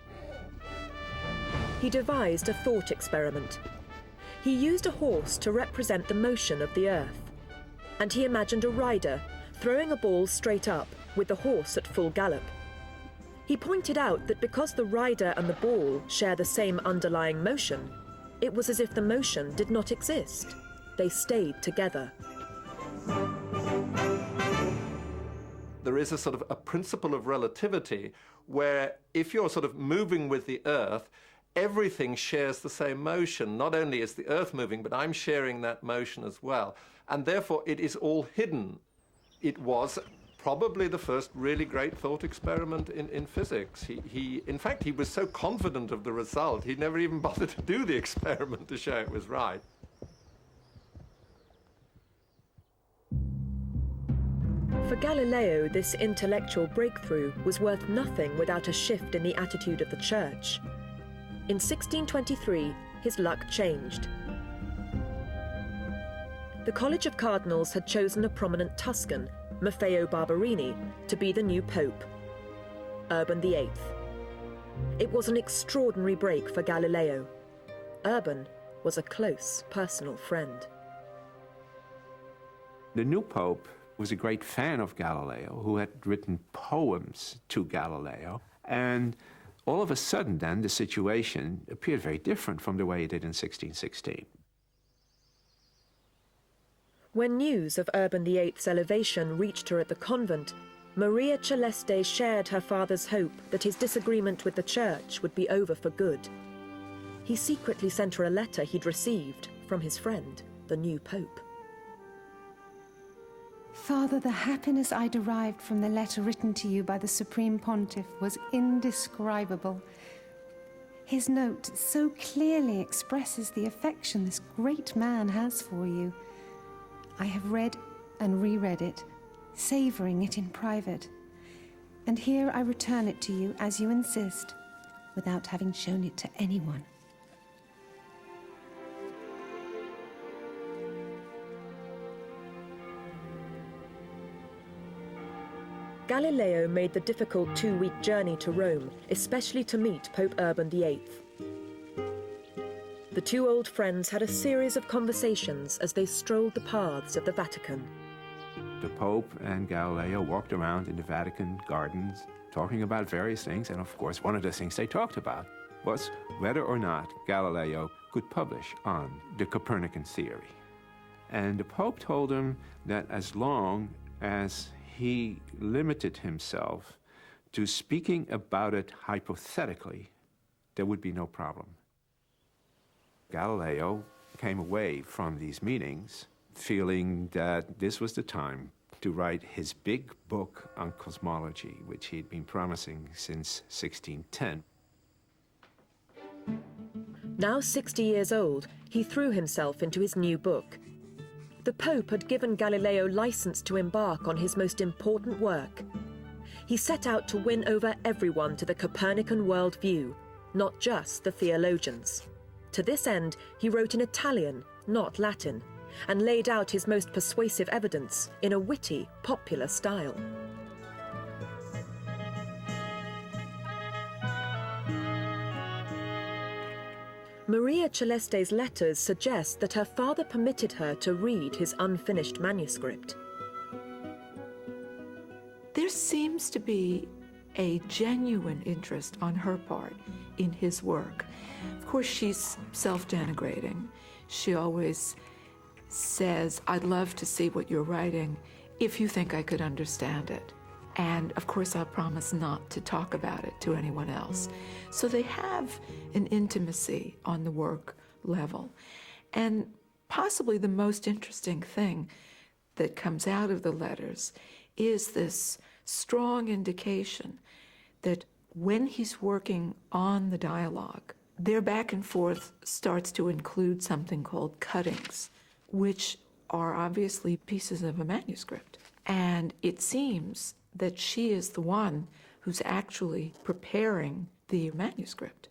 He devised a thought experiment. He used a horse to represent the motion of the Earth, and he imagined a rider throwing a ball straight up with the horse at full gallop. He pointed out that because the rider and the ball share the same underlying motion, it was as if the motion did not exist. They stayed together. There is a sort of a principle of relativity where if you're sort of moving with the Earth, everything shares the same motion. Not only is the Earth moving, but I'm sharing that motion as well. And therefore it is all hidden. It was probably the first really great thought experiment in physics. In fact, he was so confident of the result, he never even bothered to do the experiment to show it was right. For Galileo, this intellectual breakthrough was worth nothing without a shift in the attitude of the Church. In 1623, his luck changed. The College of Cardinals had chosen a prominent Tuscan, Maffeo Barberini, to be the new Pope, Urban VIII. It was an extraordinary break for Galileo. Urban was a close personal friend. The new Pope was a great fan of Galileo, who had written poems to Galileo, and all of a sudden then the situation appeared very different from the way it did in 1616. When news of Urban VIII's elevation reached her at the convent, Maria Celeste shared her father's hope that his disagreement with the Church would be over for good. He secretly sent her a letter he'd received from his friend, the new Pope. Father, the happiness I derived from the letter written to you by the Supreme Pontiff was indescribable. His note so clearly expresses the affection this great man has for you. I have read and reread it, savouring it in private. And here I return it to you as you insist, without having shown it to anyone. Galileo made the difficult 2-week journey to Rome, especially to meet Pope Urban VIII. The two old friends had a series of conversations as they strolled the paths of the Vatican. The Pope and Galileo walked around in the Vatican gardens, talking about various things, and of course one of the things they talked about was whether or not Galileo could publish on the Copernican theory. And the Pope told him that as long as he limited himself to speaking about it hypothetically, there would be no problem. Galileo came away from these meetings feeling that this was the time to write his big book on cosmology, which he'd been promising since 1610. Now 60 years old, he threw himself into his new book. The Pope had given Galileo license to embark on his most important work. He set out to win over everyone to the Copernican worldview, not just the theologians. To this end, he wrote in Italian, not Latin, and laid out his most persuasive evidence in a witty, popular style. Maria Celeste's letters suggest that her father permitted her to read his unfinished manuscript. There seems to be a genuine interest on her part in his work. Of course, she's self-denigrating. She always says, "I'd love to see what you're writing if you think I could understand it." And of course, I'll promise not to talk about it to anyone else. So they have an intimacy on the work level. And possibly the most interesting thing that comes out of the letters is this strong indication that when he's working on the dialogue, their back and forth starts to include something called cuttings, which are obviously pieces of a manuscript. And it seems that she is the one who's actually preparing the manuscript.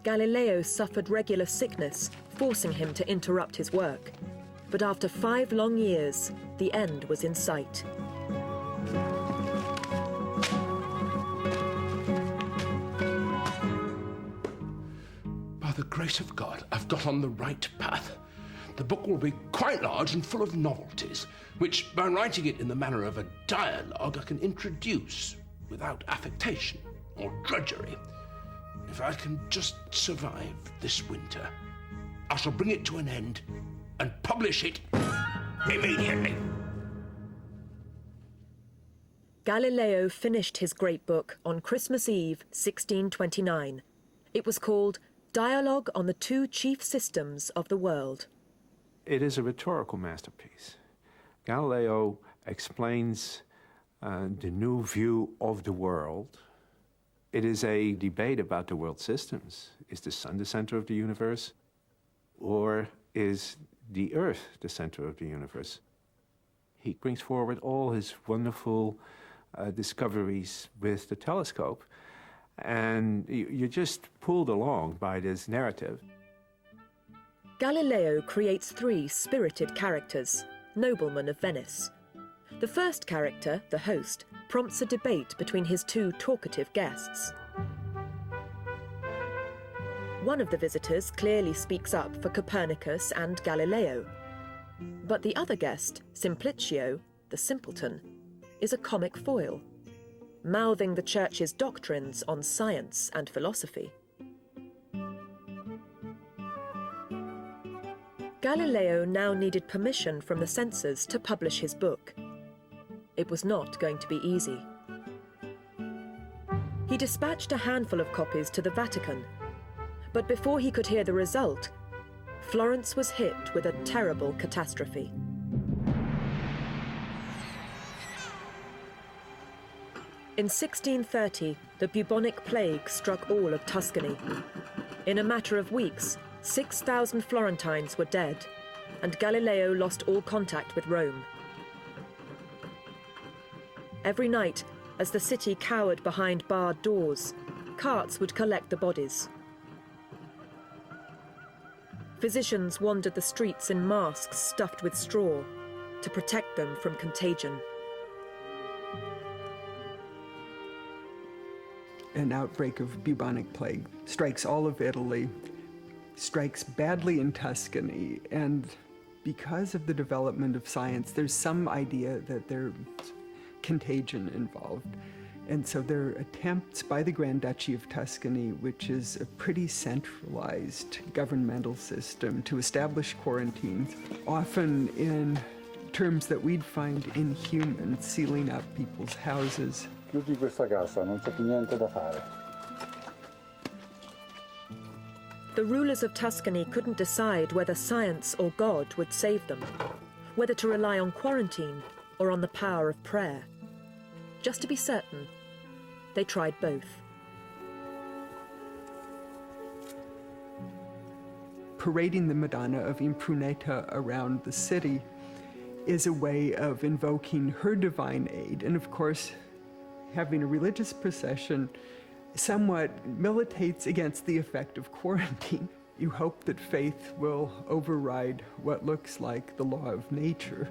Galileo suffered regular sickness, forcing him to interrupt his work. But after 5 long years, the end was in sight. By the grace of God, I've got on the right path. The book will be quite large and full of novelties, which, by writing it in the manner of a dialogue, I can introduce without affectation or drudgery. If I can just survive this winter, I shall bring it to an end and publish it immediately. Galileo finished his great book on Christmas Eve, 1629. It was called Dialogue on the Two Chief Systems of the World. It is a rhetorical masterpiece. Galileo explains the new view of the world. It is a debate about the world systems. Is the sun the center of the universe? Or is the earth the center of the universe? He brings forward all his wonderful discoveries with the telescope, and you're just pulled along by this narrative. Galileo creates 3 spirited characters, noblemen of Venice. The first character, the host, prompts a debate between his 2 talkative guests. One of the visitors clearly speaks up for Copernicus and Galileo. But the other guest, Simplicio, the simpleton, is a comic foil, mouthing the Church's doctrines on science and philosophy. Galileo now needed permission from the censors to publish his book. It was not going to be easy. He dispatched a handful of copies to the Vatican, but before he could hear the result, Florence was hit with a terrible catastrophe. In 1630, the bubonic plague struck all of Tuscany. In a matter of weeks, 6,000 Florentines were dead, and Galileo lost all contact with Rome. Every night, as the city cowered behind barred doors, carts would collect the bodies. Physicians wandered the streets in masks stuffed with straw to protect them from contagion. An outbreak of bubonic plague strikes all of Italy, strikes badly in Tuscany, and because of the development of science, there's some idea that there's contagion involved. And so there are attempts by the Grand Duchy of Tuscany, which is a pretty centralized governmental system, to establish quarantines, often in terms that we'd find inhuman, sealing up people's houses. The rulers of Tuscany couldn't decide whether science or God would save them, whether to rely on quarantine or on the power of prayer. Just to be certain, they tried both. Parading the Madonna of Impruneta around the city is a way of invoking her divine aid. And of course, having a religious procession somewhat militates against the effect of quarantine. You hope that faith will override what looks like the law of nature.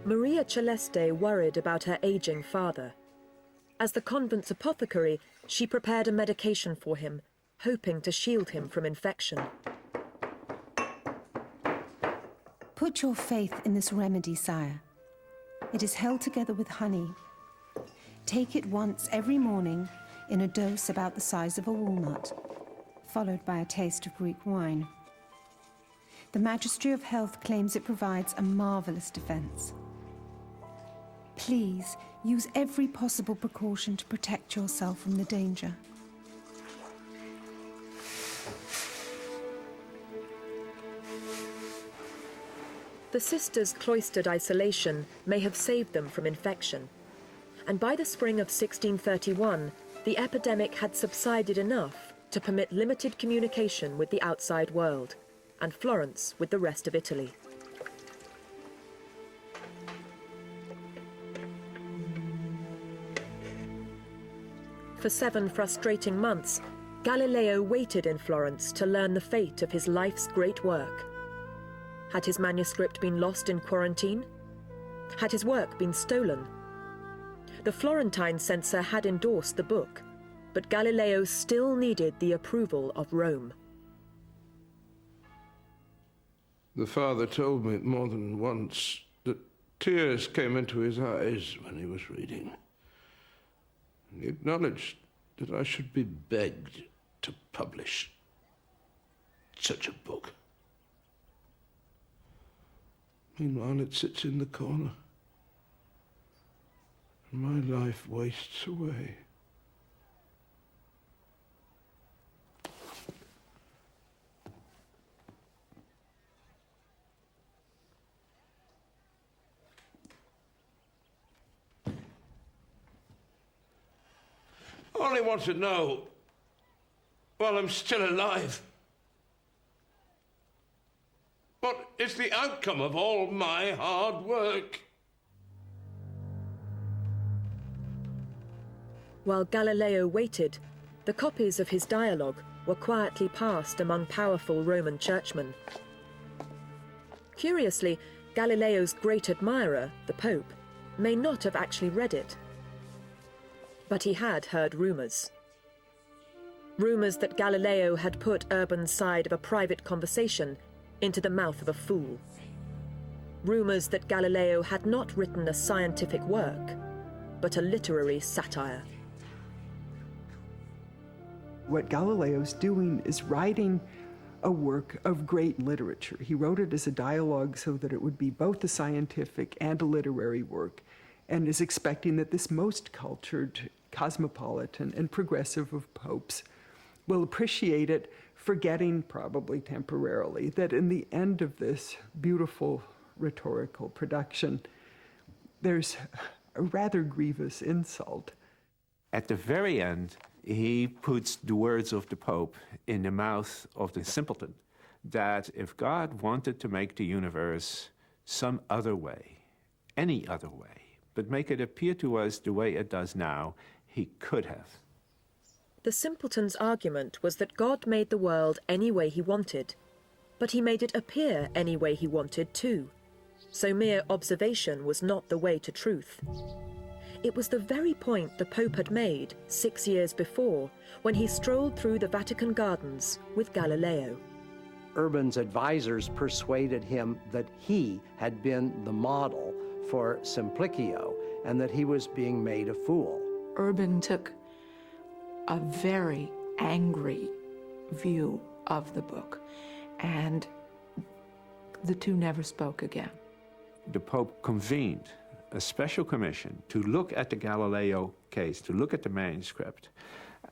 Maria Celeste worried about her aging father. As the convent's apothecary, she prepared a medication for him, hoping to shield him from infection. Put your faith in this remedy, sire. It is held together with honey. Take it once every morning in a dose about the size of a walnut, followed by a taste of Greek wine. The Magistry of Health claims it provides a marvelous defense. Please use every possible precaution to protect yourself from the danger. The sisters' cloistered isolation may have saved them from infection, and by the spring of 1631, the epidemic had subsided enough to permit limited communication with the outside world, and Florence with the rest of Italy. For 7 frustrating months, Galileo waited in Florence to learn the fate of his life's great work. Had his manuscript been lost in quarantine? Had his work been stolen? The Florentine censor had endorsed the book, but Galileo still needed the approval of Rome. The father told me more than once that tears came into his eyes when he was reading. He acknowledged that I should be begged to publish such a book. Meanwhile, it sits in the corner, and my life wastes away. I only want to know, while I'm still alive, what is the outcome of all my hard work? While Galileo waited, the copies of his dialogue were quietly passed among powerful Roman churchmen. Curiously, Galileo's great admirer, the Pope, may not have actually read it. But he had heard rumours. Rumours that Galileo had put Urban's side of a private conversation into the mouth of a fool. Rumours that Galileo had not written a scientific work, but a literary satire. What Galileo's doing is writing a work of great literature. He wrote it as a dialogue so that it would be both a scientific and a literary work, and is expecting that this most cultured, cosmopolitan, and progressive of popes will appreciate it, forgetting, probably temporarily, that in the end of this beautiful rhetorical production, there's a rather grievous insult. At the very end, he puts the words of the Pope in the mouth of the simpleton, that if God wanted to make the universe some other way, any other way, but make it appear to us the way it does now, he could have. The simpleton's argument was that God made the world any way he wanted, but he made it appear any way he wanted too. So mere observation was not the way to truth. It was the very point the Pope had made 6 years before, when he strolled through the Vatican gardens with Galileo. Urban's advisors persuaded him that he had been the model for Simplicio and that he was being made a fool. Urban took a very angry view of the book, and the two never spoke again. The Pope convened a special commission to look at the Galileo case, to look at the manuscript,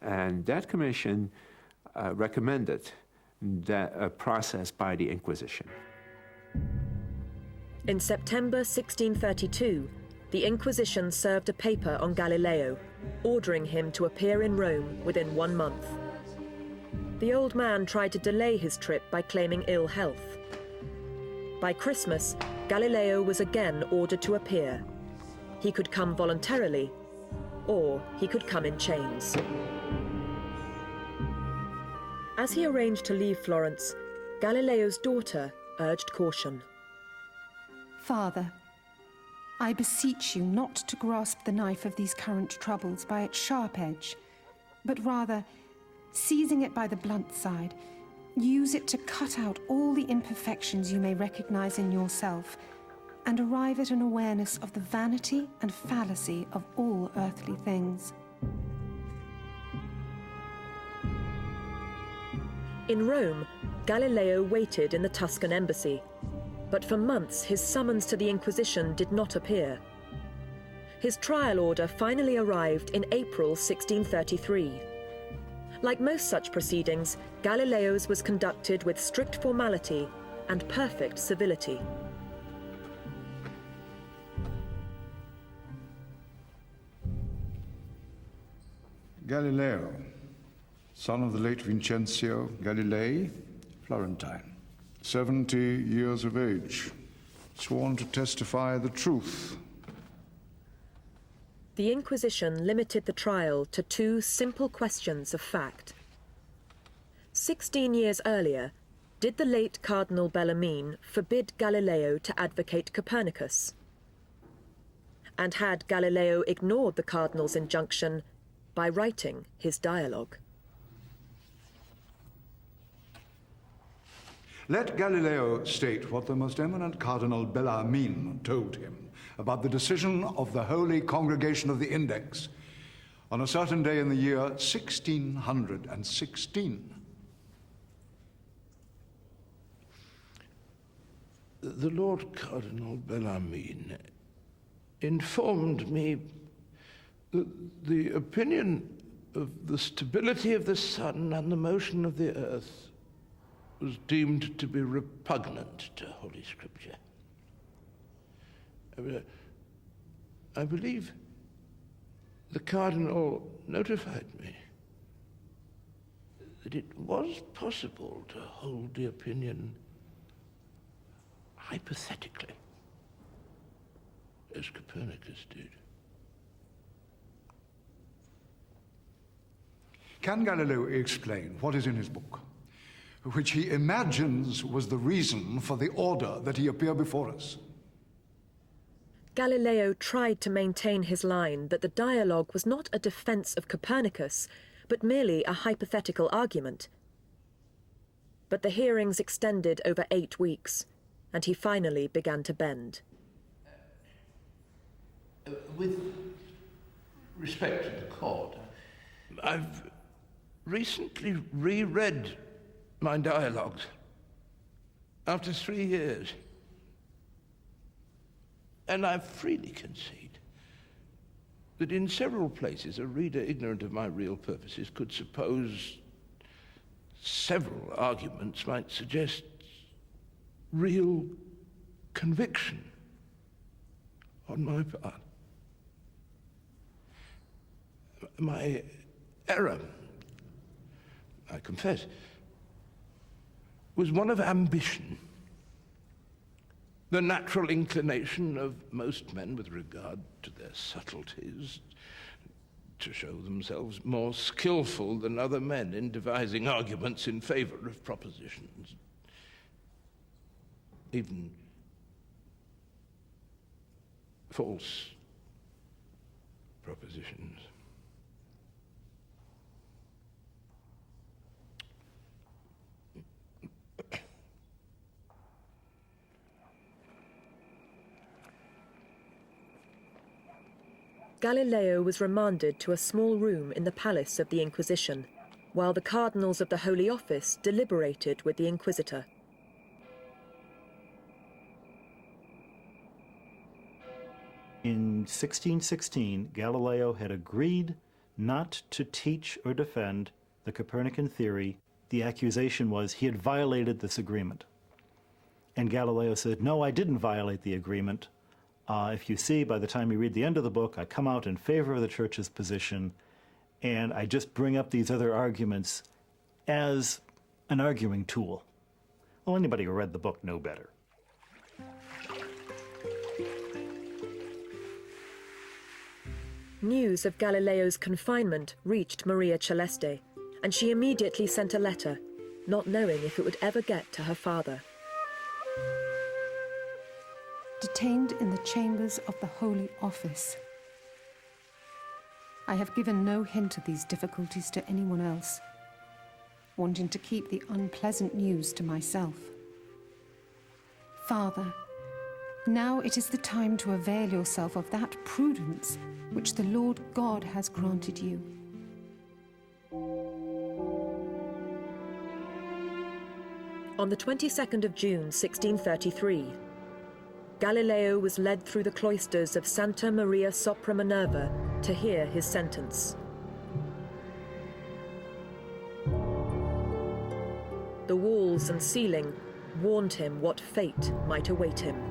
And that commission recommended that a process by the Inquisition. In September 1632, the Inquisition served a paper on Galileo, ordering him to appear in Rome within 1 month. The old man tried to delay his trip by claiming ill health. By Christmas, Galileo was again ordered to appear. He could come voluntarily, or he could come in chains. As he arranged to leave Florence, Galileo's daughter urged caution. Father, I beseech you not to grasp the knife of these current troubles by its sharp edge, but rather, seizing it by the blunt side, use it to cut out all the imperfections you may recognize in yourself and arrive at an awareness of the vanity and fallacy of all earthly things. In Rome, Galileo waited in the Tuscan embassy, but for months his summons to the Inquisition did not appear. His trial order finally arrived in April 1633. Like most such proceedings, Galileo's was conducted with strict formality and perfect civility. Galileo, son of the late Vincenzo Galilei, Florentine, 70 years of age, sworn to testify the truth. The Inquisition limited the trial to 2 simple questions of fact. 16 years earlier, did the late Cardinal Bellarmine forbid Galileo to advocate Copernicus? And had Galileo ignored the Cardinal's injunction by writing his dialogue? Let Galileo state what the most eminent Cardinal Bellarmine told him about the decision of the Holy Congregation of the Index on a certain day in the year 1616. The Lord Cardinal Bellarmine informed me that the opinion of the stability of the sun and the motion of the earth was deemed to be repugnant to Holy Scripture. I believe the Cardinal notified me that it was possible to hold the opinion hypothetically, as Copernicus did. Can Galileo explain what is in his book, which he imagines was the reason for the order that he appear before us? Galileo tried to maintain his line that the dialogue was not a defense of Copernicus, but merely a hypothetical argument. But the hearings extended over 8 weeks, and he finally began to bend. With respect to the court, I've recently reread my dialogues after 3 years. And I freely concede that in several places a reader ignorant of my real purposes could suppose several arguments might suggest real conviction on my part. My error, I confess, was one of ambition. The natural inclination of most men with regard to their subtleties to show themselves more skillful than other men in devising arguments in favor of propositions, even false propositions. Galileo was remanded to a small room in the palace of the Inquisition, while the cardinals of the Holy Office deliberated with the Inquisitor. In 1616, Galileo had agreed not to teach or defend the Copernican theory. The accusation was he had violated this agreement. And Galileo said, no, I didn't violate the agreement. If you see, by the time you read the end of the book, I come out in favor of the church's position, and I just bring up these other arguments as an arguing tool. Well, anybody who read the book knew better. News of Galileo's confinement reached Maria Celeste, and she immediately sent a letter, not knowing if it would ever get to her father. Detained in the chambers of the Holy Office. I have given no hint of these difficulties to anyone else, wanting to keep the unpleasant news to myself. Father, now it is the time to avail yourself of that prudence which the Lord God has granted you. On the 22nd of June, 1633, Galileo was led through the cloisters of Santa Maria sopra Minerva to hear his sentence. The walls and ceiling warned him what fate might await him.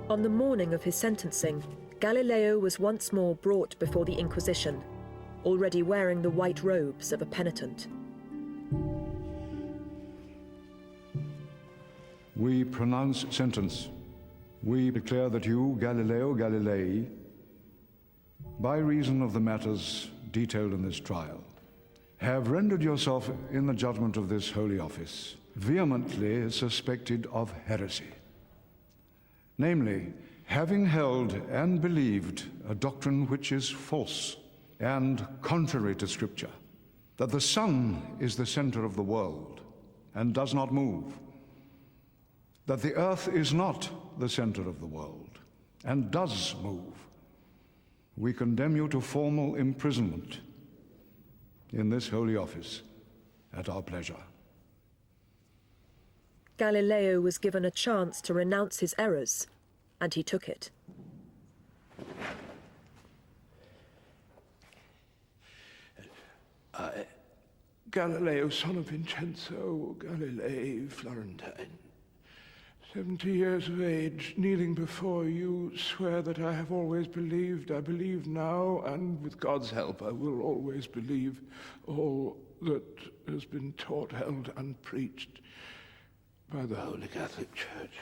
On the morning of his sentencing, Galileo was once more brought before the Inquisition, already wearing the white robes of a penitent. We pronounce sentence. We declare that you, Galileo Galilei, by reason of the matters detailed in this trial, have rendered yourself in the judgment of this holy office vehemently suspected of heresy. Namely, having held and believed a doctrine which is false and contrary to Scripture, that the sun is the center of the world and does not move, that the earth is not the center of the world and does move, we condemn you to formal imprisonment in this holy office at our pleasure. Galileo was given a chance to renounce his errors, and he took it. I, Galileo, son of Vincenzo Galilei Florentine, 70 years of age, kneeling before you, swear that I have always believed, I believe now, and with God's help I will always believe all that has been taught, held, and preached by the Holy Catholic Church.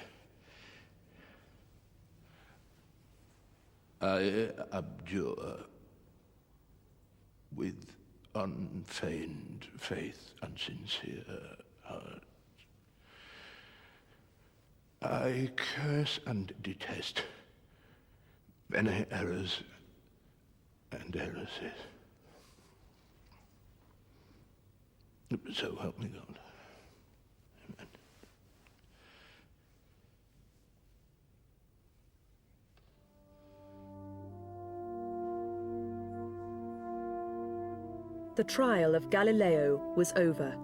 I abjure with unfeigned faith and sincere heart. I curse and detest many errors and heresies. So help me God. Amen. The trial of Galileo was over.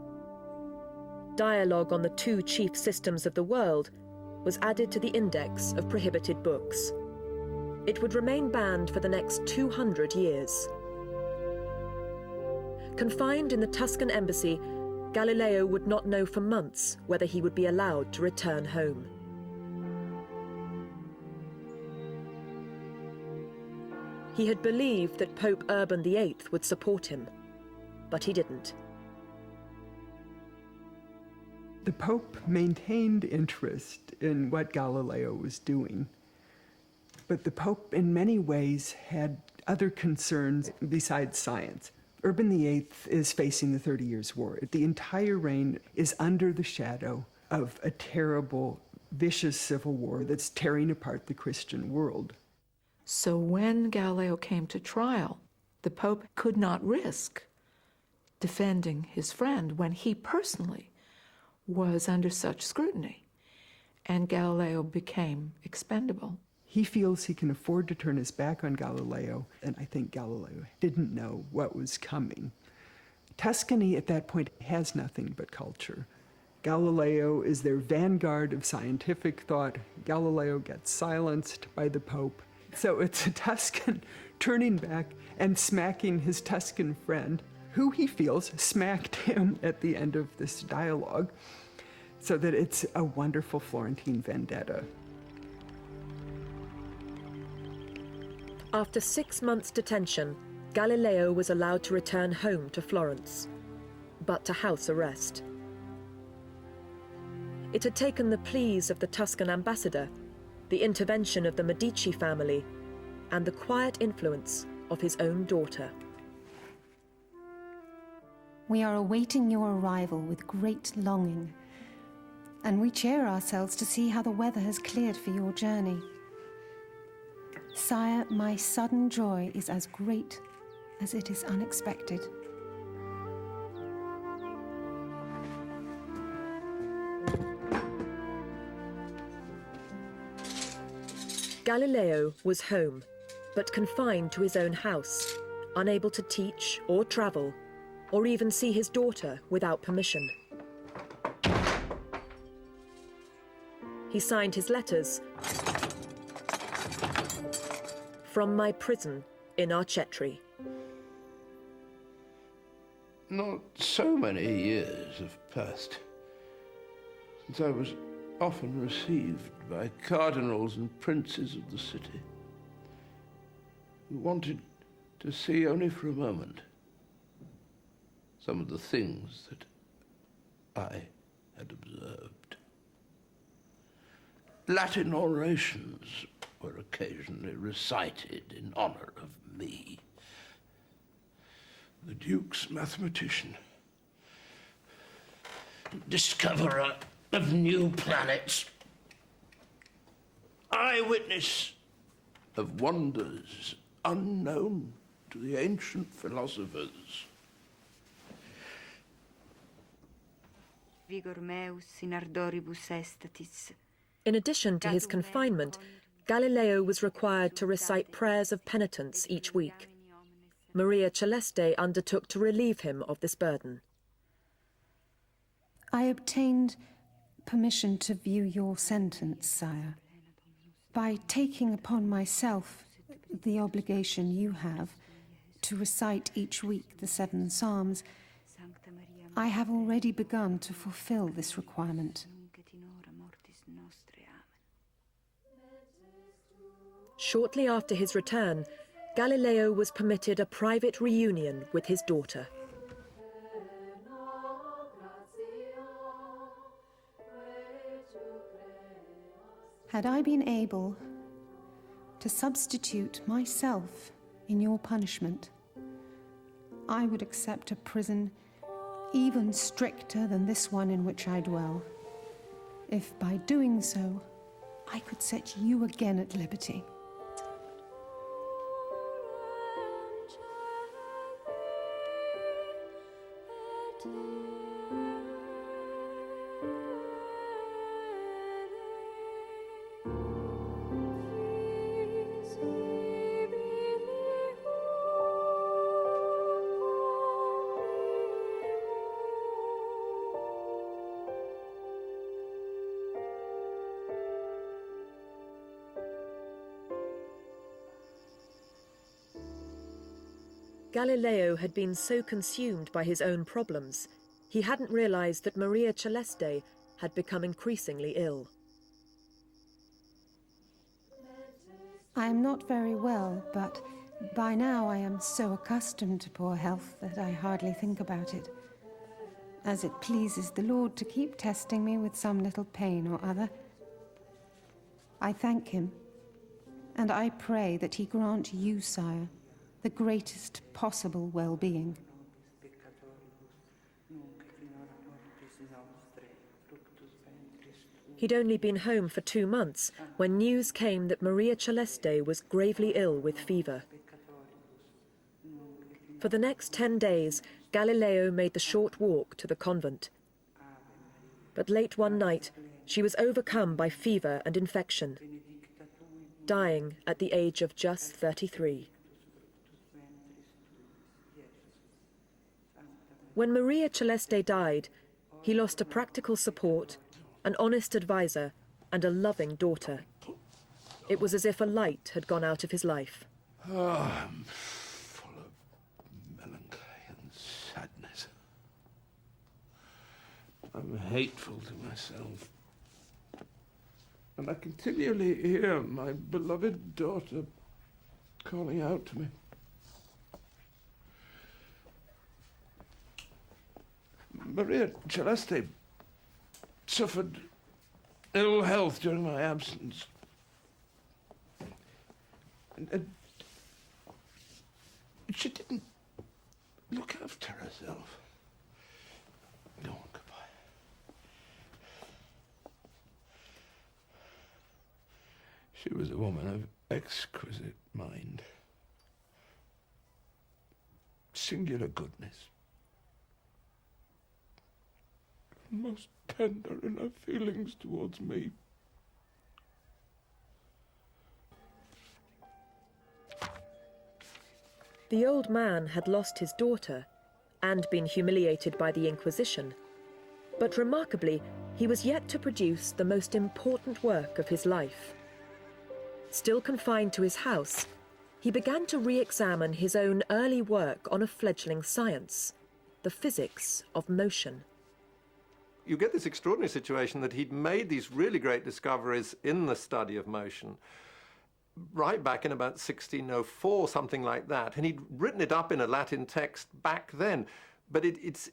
Dialogue on the two chief systems of the world was added to the index of prohibited books. It would remain banned for the next 200 years. Confined in the Tuscan embassy, Galileo would not know for months whether he would be allowed to return home. He had believed that Pope Urban VIII would support him, but he didn't. The Pope maintained interest in what Galileo was doing, but the Pope in many ways had other concerns besides science. Urban VIII is facing the 30 Years' War. The entire reign is under the shadow of a terrible, vicious civil war that's tearing apart the Christian world. So when Galileo came to trial, the Pope could not risk defending his friend when he personally was under such scrutiny, and Galileo became expendable. He feels he can afford to turn his back on Galileo, and I think Galileo didn't know what was coming. Tuscany at that point has nothing but culture. Galileo is their vanguard of scientific thought. Galileo gets silenced by the Pope. So it's a Tuscan turning back and smacking his Tuscan friend, who he feels smacked him at the end of this dialogue, so that it's a wonderful Florentine vendetta. After 6 months' detention, Galileo was allowed to return home to Florence, but to house arrest. It had taken the pleas of the Tuscan ambassador, the intervention of the Medici family, and the quiet influence of his own daughter. We are awaiting your arrival with great longing, and we cheer ourselves to see how the weather has cleared for your journey. Sire, my sudden joy is as great as it is unexpected. Galileo was home, but confined to his own house, unable to teach or travel, or even see his daughter without permission. He signed his letters, "From my prison in Arcetri." Not so many years have passed since I was often received by cardinals and princes of the city who wanted to see only for a moment some of the things that I had observed. Latin orations were occasionally recited in honor of me, the Duke's mathematician, discoverer of new planets, eyewitness of wonders unknown to the ancient philosophers. Vigor meus in ardoribus estatis. In addition to his confinement, Galileo was required to recite prayers of penitence each week. Maria Celeste undertook to relieve him of this burden. I obtained permission to view your sentence, sire. By taking upon myself the obligation you have to recite each week the 7 Psalms, I have already begun to fulfill this requirement. Shortly after his return, Galileo was permitted a private reunion with his daughter. Had I been able to substitute myself in your punishment, I would accept a prison even stricter than this one in which I dwell, if by doing so I could set you again at liberty. Galileo had been so consumed by his own problems, he hadn't realized that Maria Celeste had become increasingly ill. I am not very well, but by now I am so accustomed to poor health that I hardly think about it, as it pleases the Lord to keep testing me with some little pain or other. I thank him, and I pray that he grant you, sire, the greatest possible well-being. He'd only been home for 2 months when news came that Maria Celeste was gravely ill with fever. For the next 10 days, Galileo made the short walk to the convent. But late one night, she was overcome by fever and infection, dying at the age of just 33. When Maria Celeste died, he lost a practical support, an honest advisor, and a loving daughter. It was as if a light had gone out of his life. Oh, I'm full of melancholy and sadness. I'm hateful to myself. And I continually hear my beloved daughter calling out to me. Maria Celeste suffered ill health during my absence. And she didn't look after herself. Go on, goodbye. She was a woman of exquisite mind, singular goodness, most tender in her feelings towards me. The old man had lost his daughter and been humiliated by the Inquisition. But remarkably, he was yet to produce the most important work of his life. Still confined to his house, he began to re-examine his own early work on a fledgling science, the physics of motion. You get this extraordinary situation that he'd made these really great discoveries in the study of motion right back in about 1604, something like that, and he'd written it up in a Latin text back then. But it's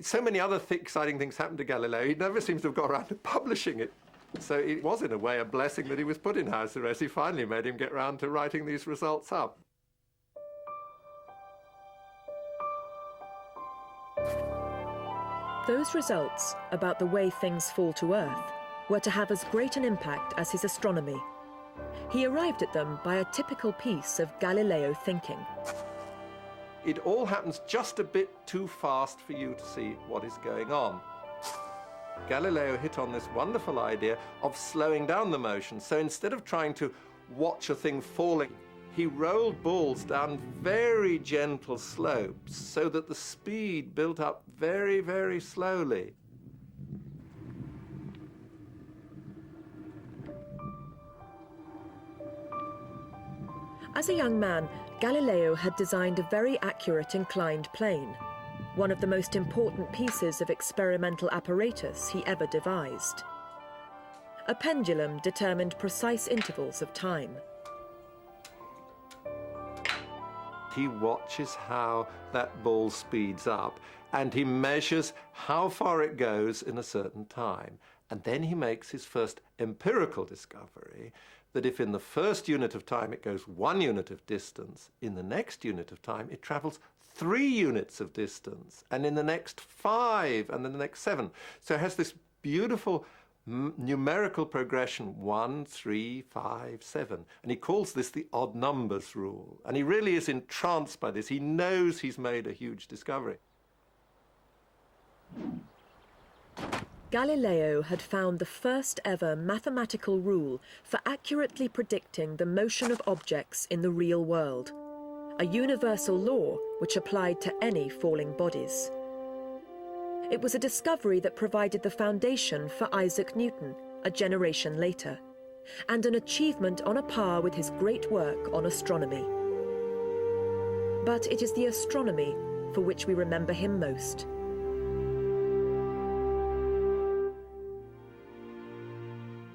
so many other exciting things happened to Galileo, he never seems to have got around to publishing it. So it was, in a way, a blessing that he was put in house arrest. He finally made him get round to writing these results up. Those results about the way things fall to Earth were to have as great an impact as his astronomy. He arrived at them by a typical piece of Galileo thinking. It all happens just a bit too fast for you to see what is going on. Galileo hit on this wonderful idea of slowing down the motion. So instead of trying to watch a thing falling, he rolled balls down very gentle slopes so that the speed built up very, very slowly. As a young man, Galileo had designed a very accurate inclined plane, one of the most important pieces of experimental apparatus he ever devised. A pendulum determined precise intervals of time. He watches how that ball speeds up, and he measures how far it goes in a certain time. And then he makes his first empirical discovery that if in the first unit of time it goes 1 unit of distance, in the next unit of time it travels 3 units of distance, and in the next 5, and then the next 7. So it has this beautiful numerical progression, 1, 3, 5, 7. And he calls this the odd numbers rule. And he really is entranced by this. He knows he's made a huge discovery. Galileo had found the first ever mathematical rule for accurately predicting the motion of objects in the real world, a universal law which applied to any falling bodies. It was a discovery that provided the foundation for Isaac Newton, a generation later, and an achievement on a par with his great work on astronomy. But it is the astronomy for which we remember him most.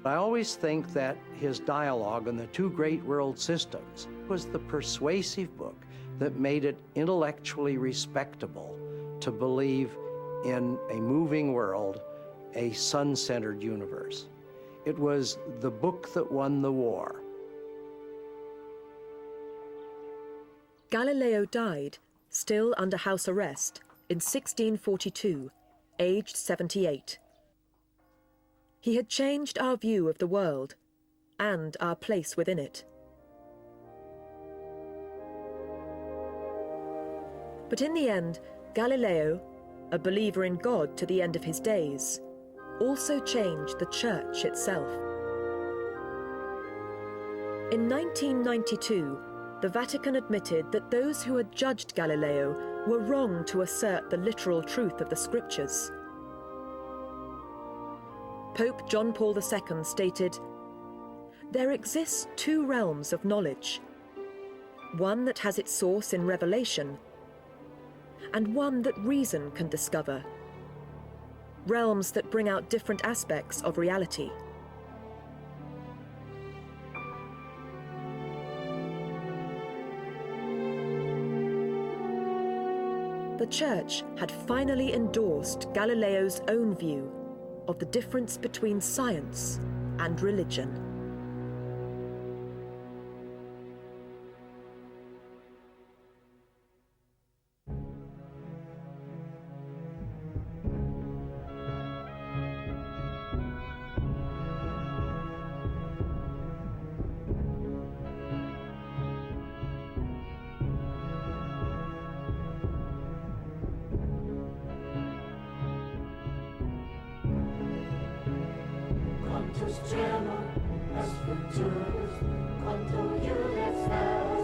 I always think that his dialogue on the two great world systems was the persuasive book that made it intellectually respectable to believe in a moving world, a sun-centered universe. It was the book that won the war. Galileo died, still under house arrest, in 1642, aged 78. He had changed our view of the world and our place within it. But in the end, Galileo, a believer in God to the end of his days, also changed the Church itself. In 1992, the Vatican admitted that those who had judged Galileo were wrong to assert the literal truth of the Scriptures. Pope John Paul II stated, "There exists 2 realms of knowledge, one that has its source in revelation, and one that reason can discover, realms that bring out different aspects of reality." The Church had finally endorsed Galileo's own view of the difference between science and religion. Quantus tremor, est futurus, quantum iudex vel.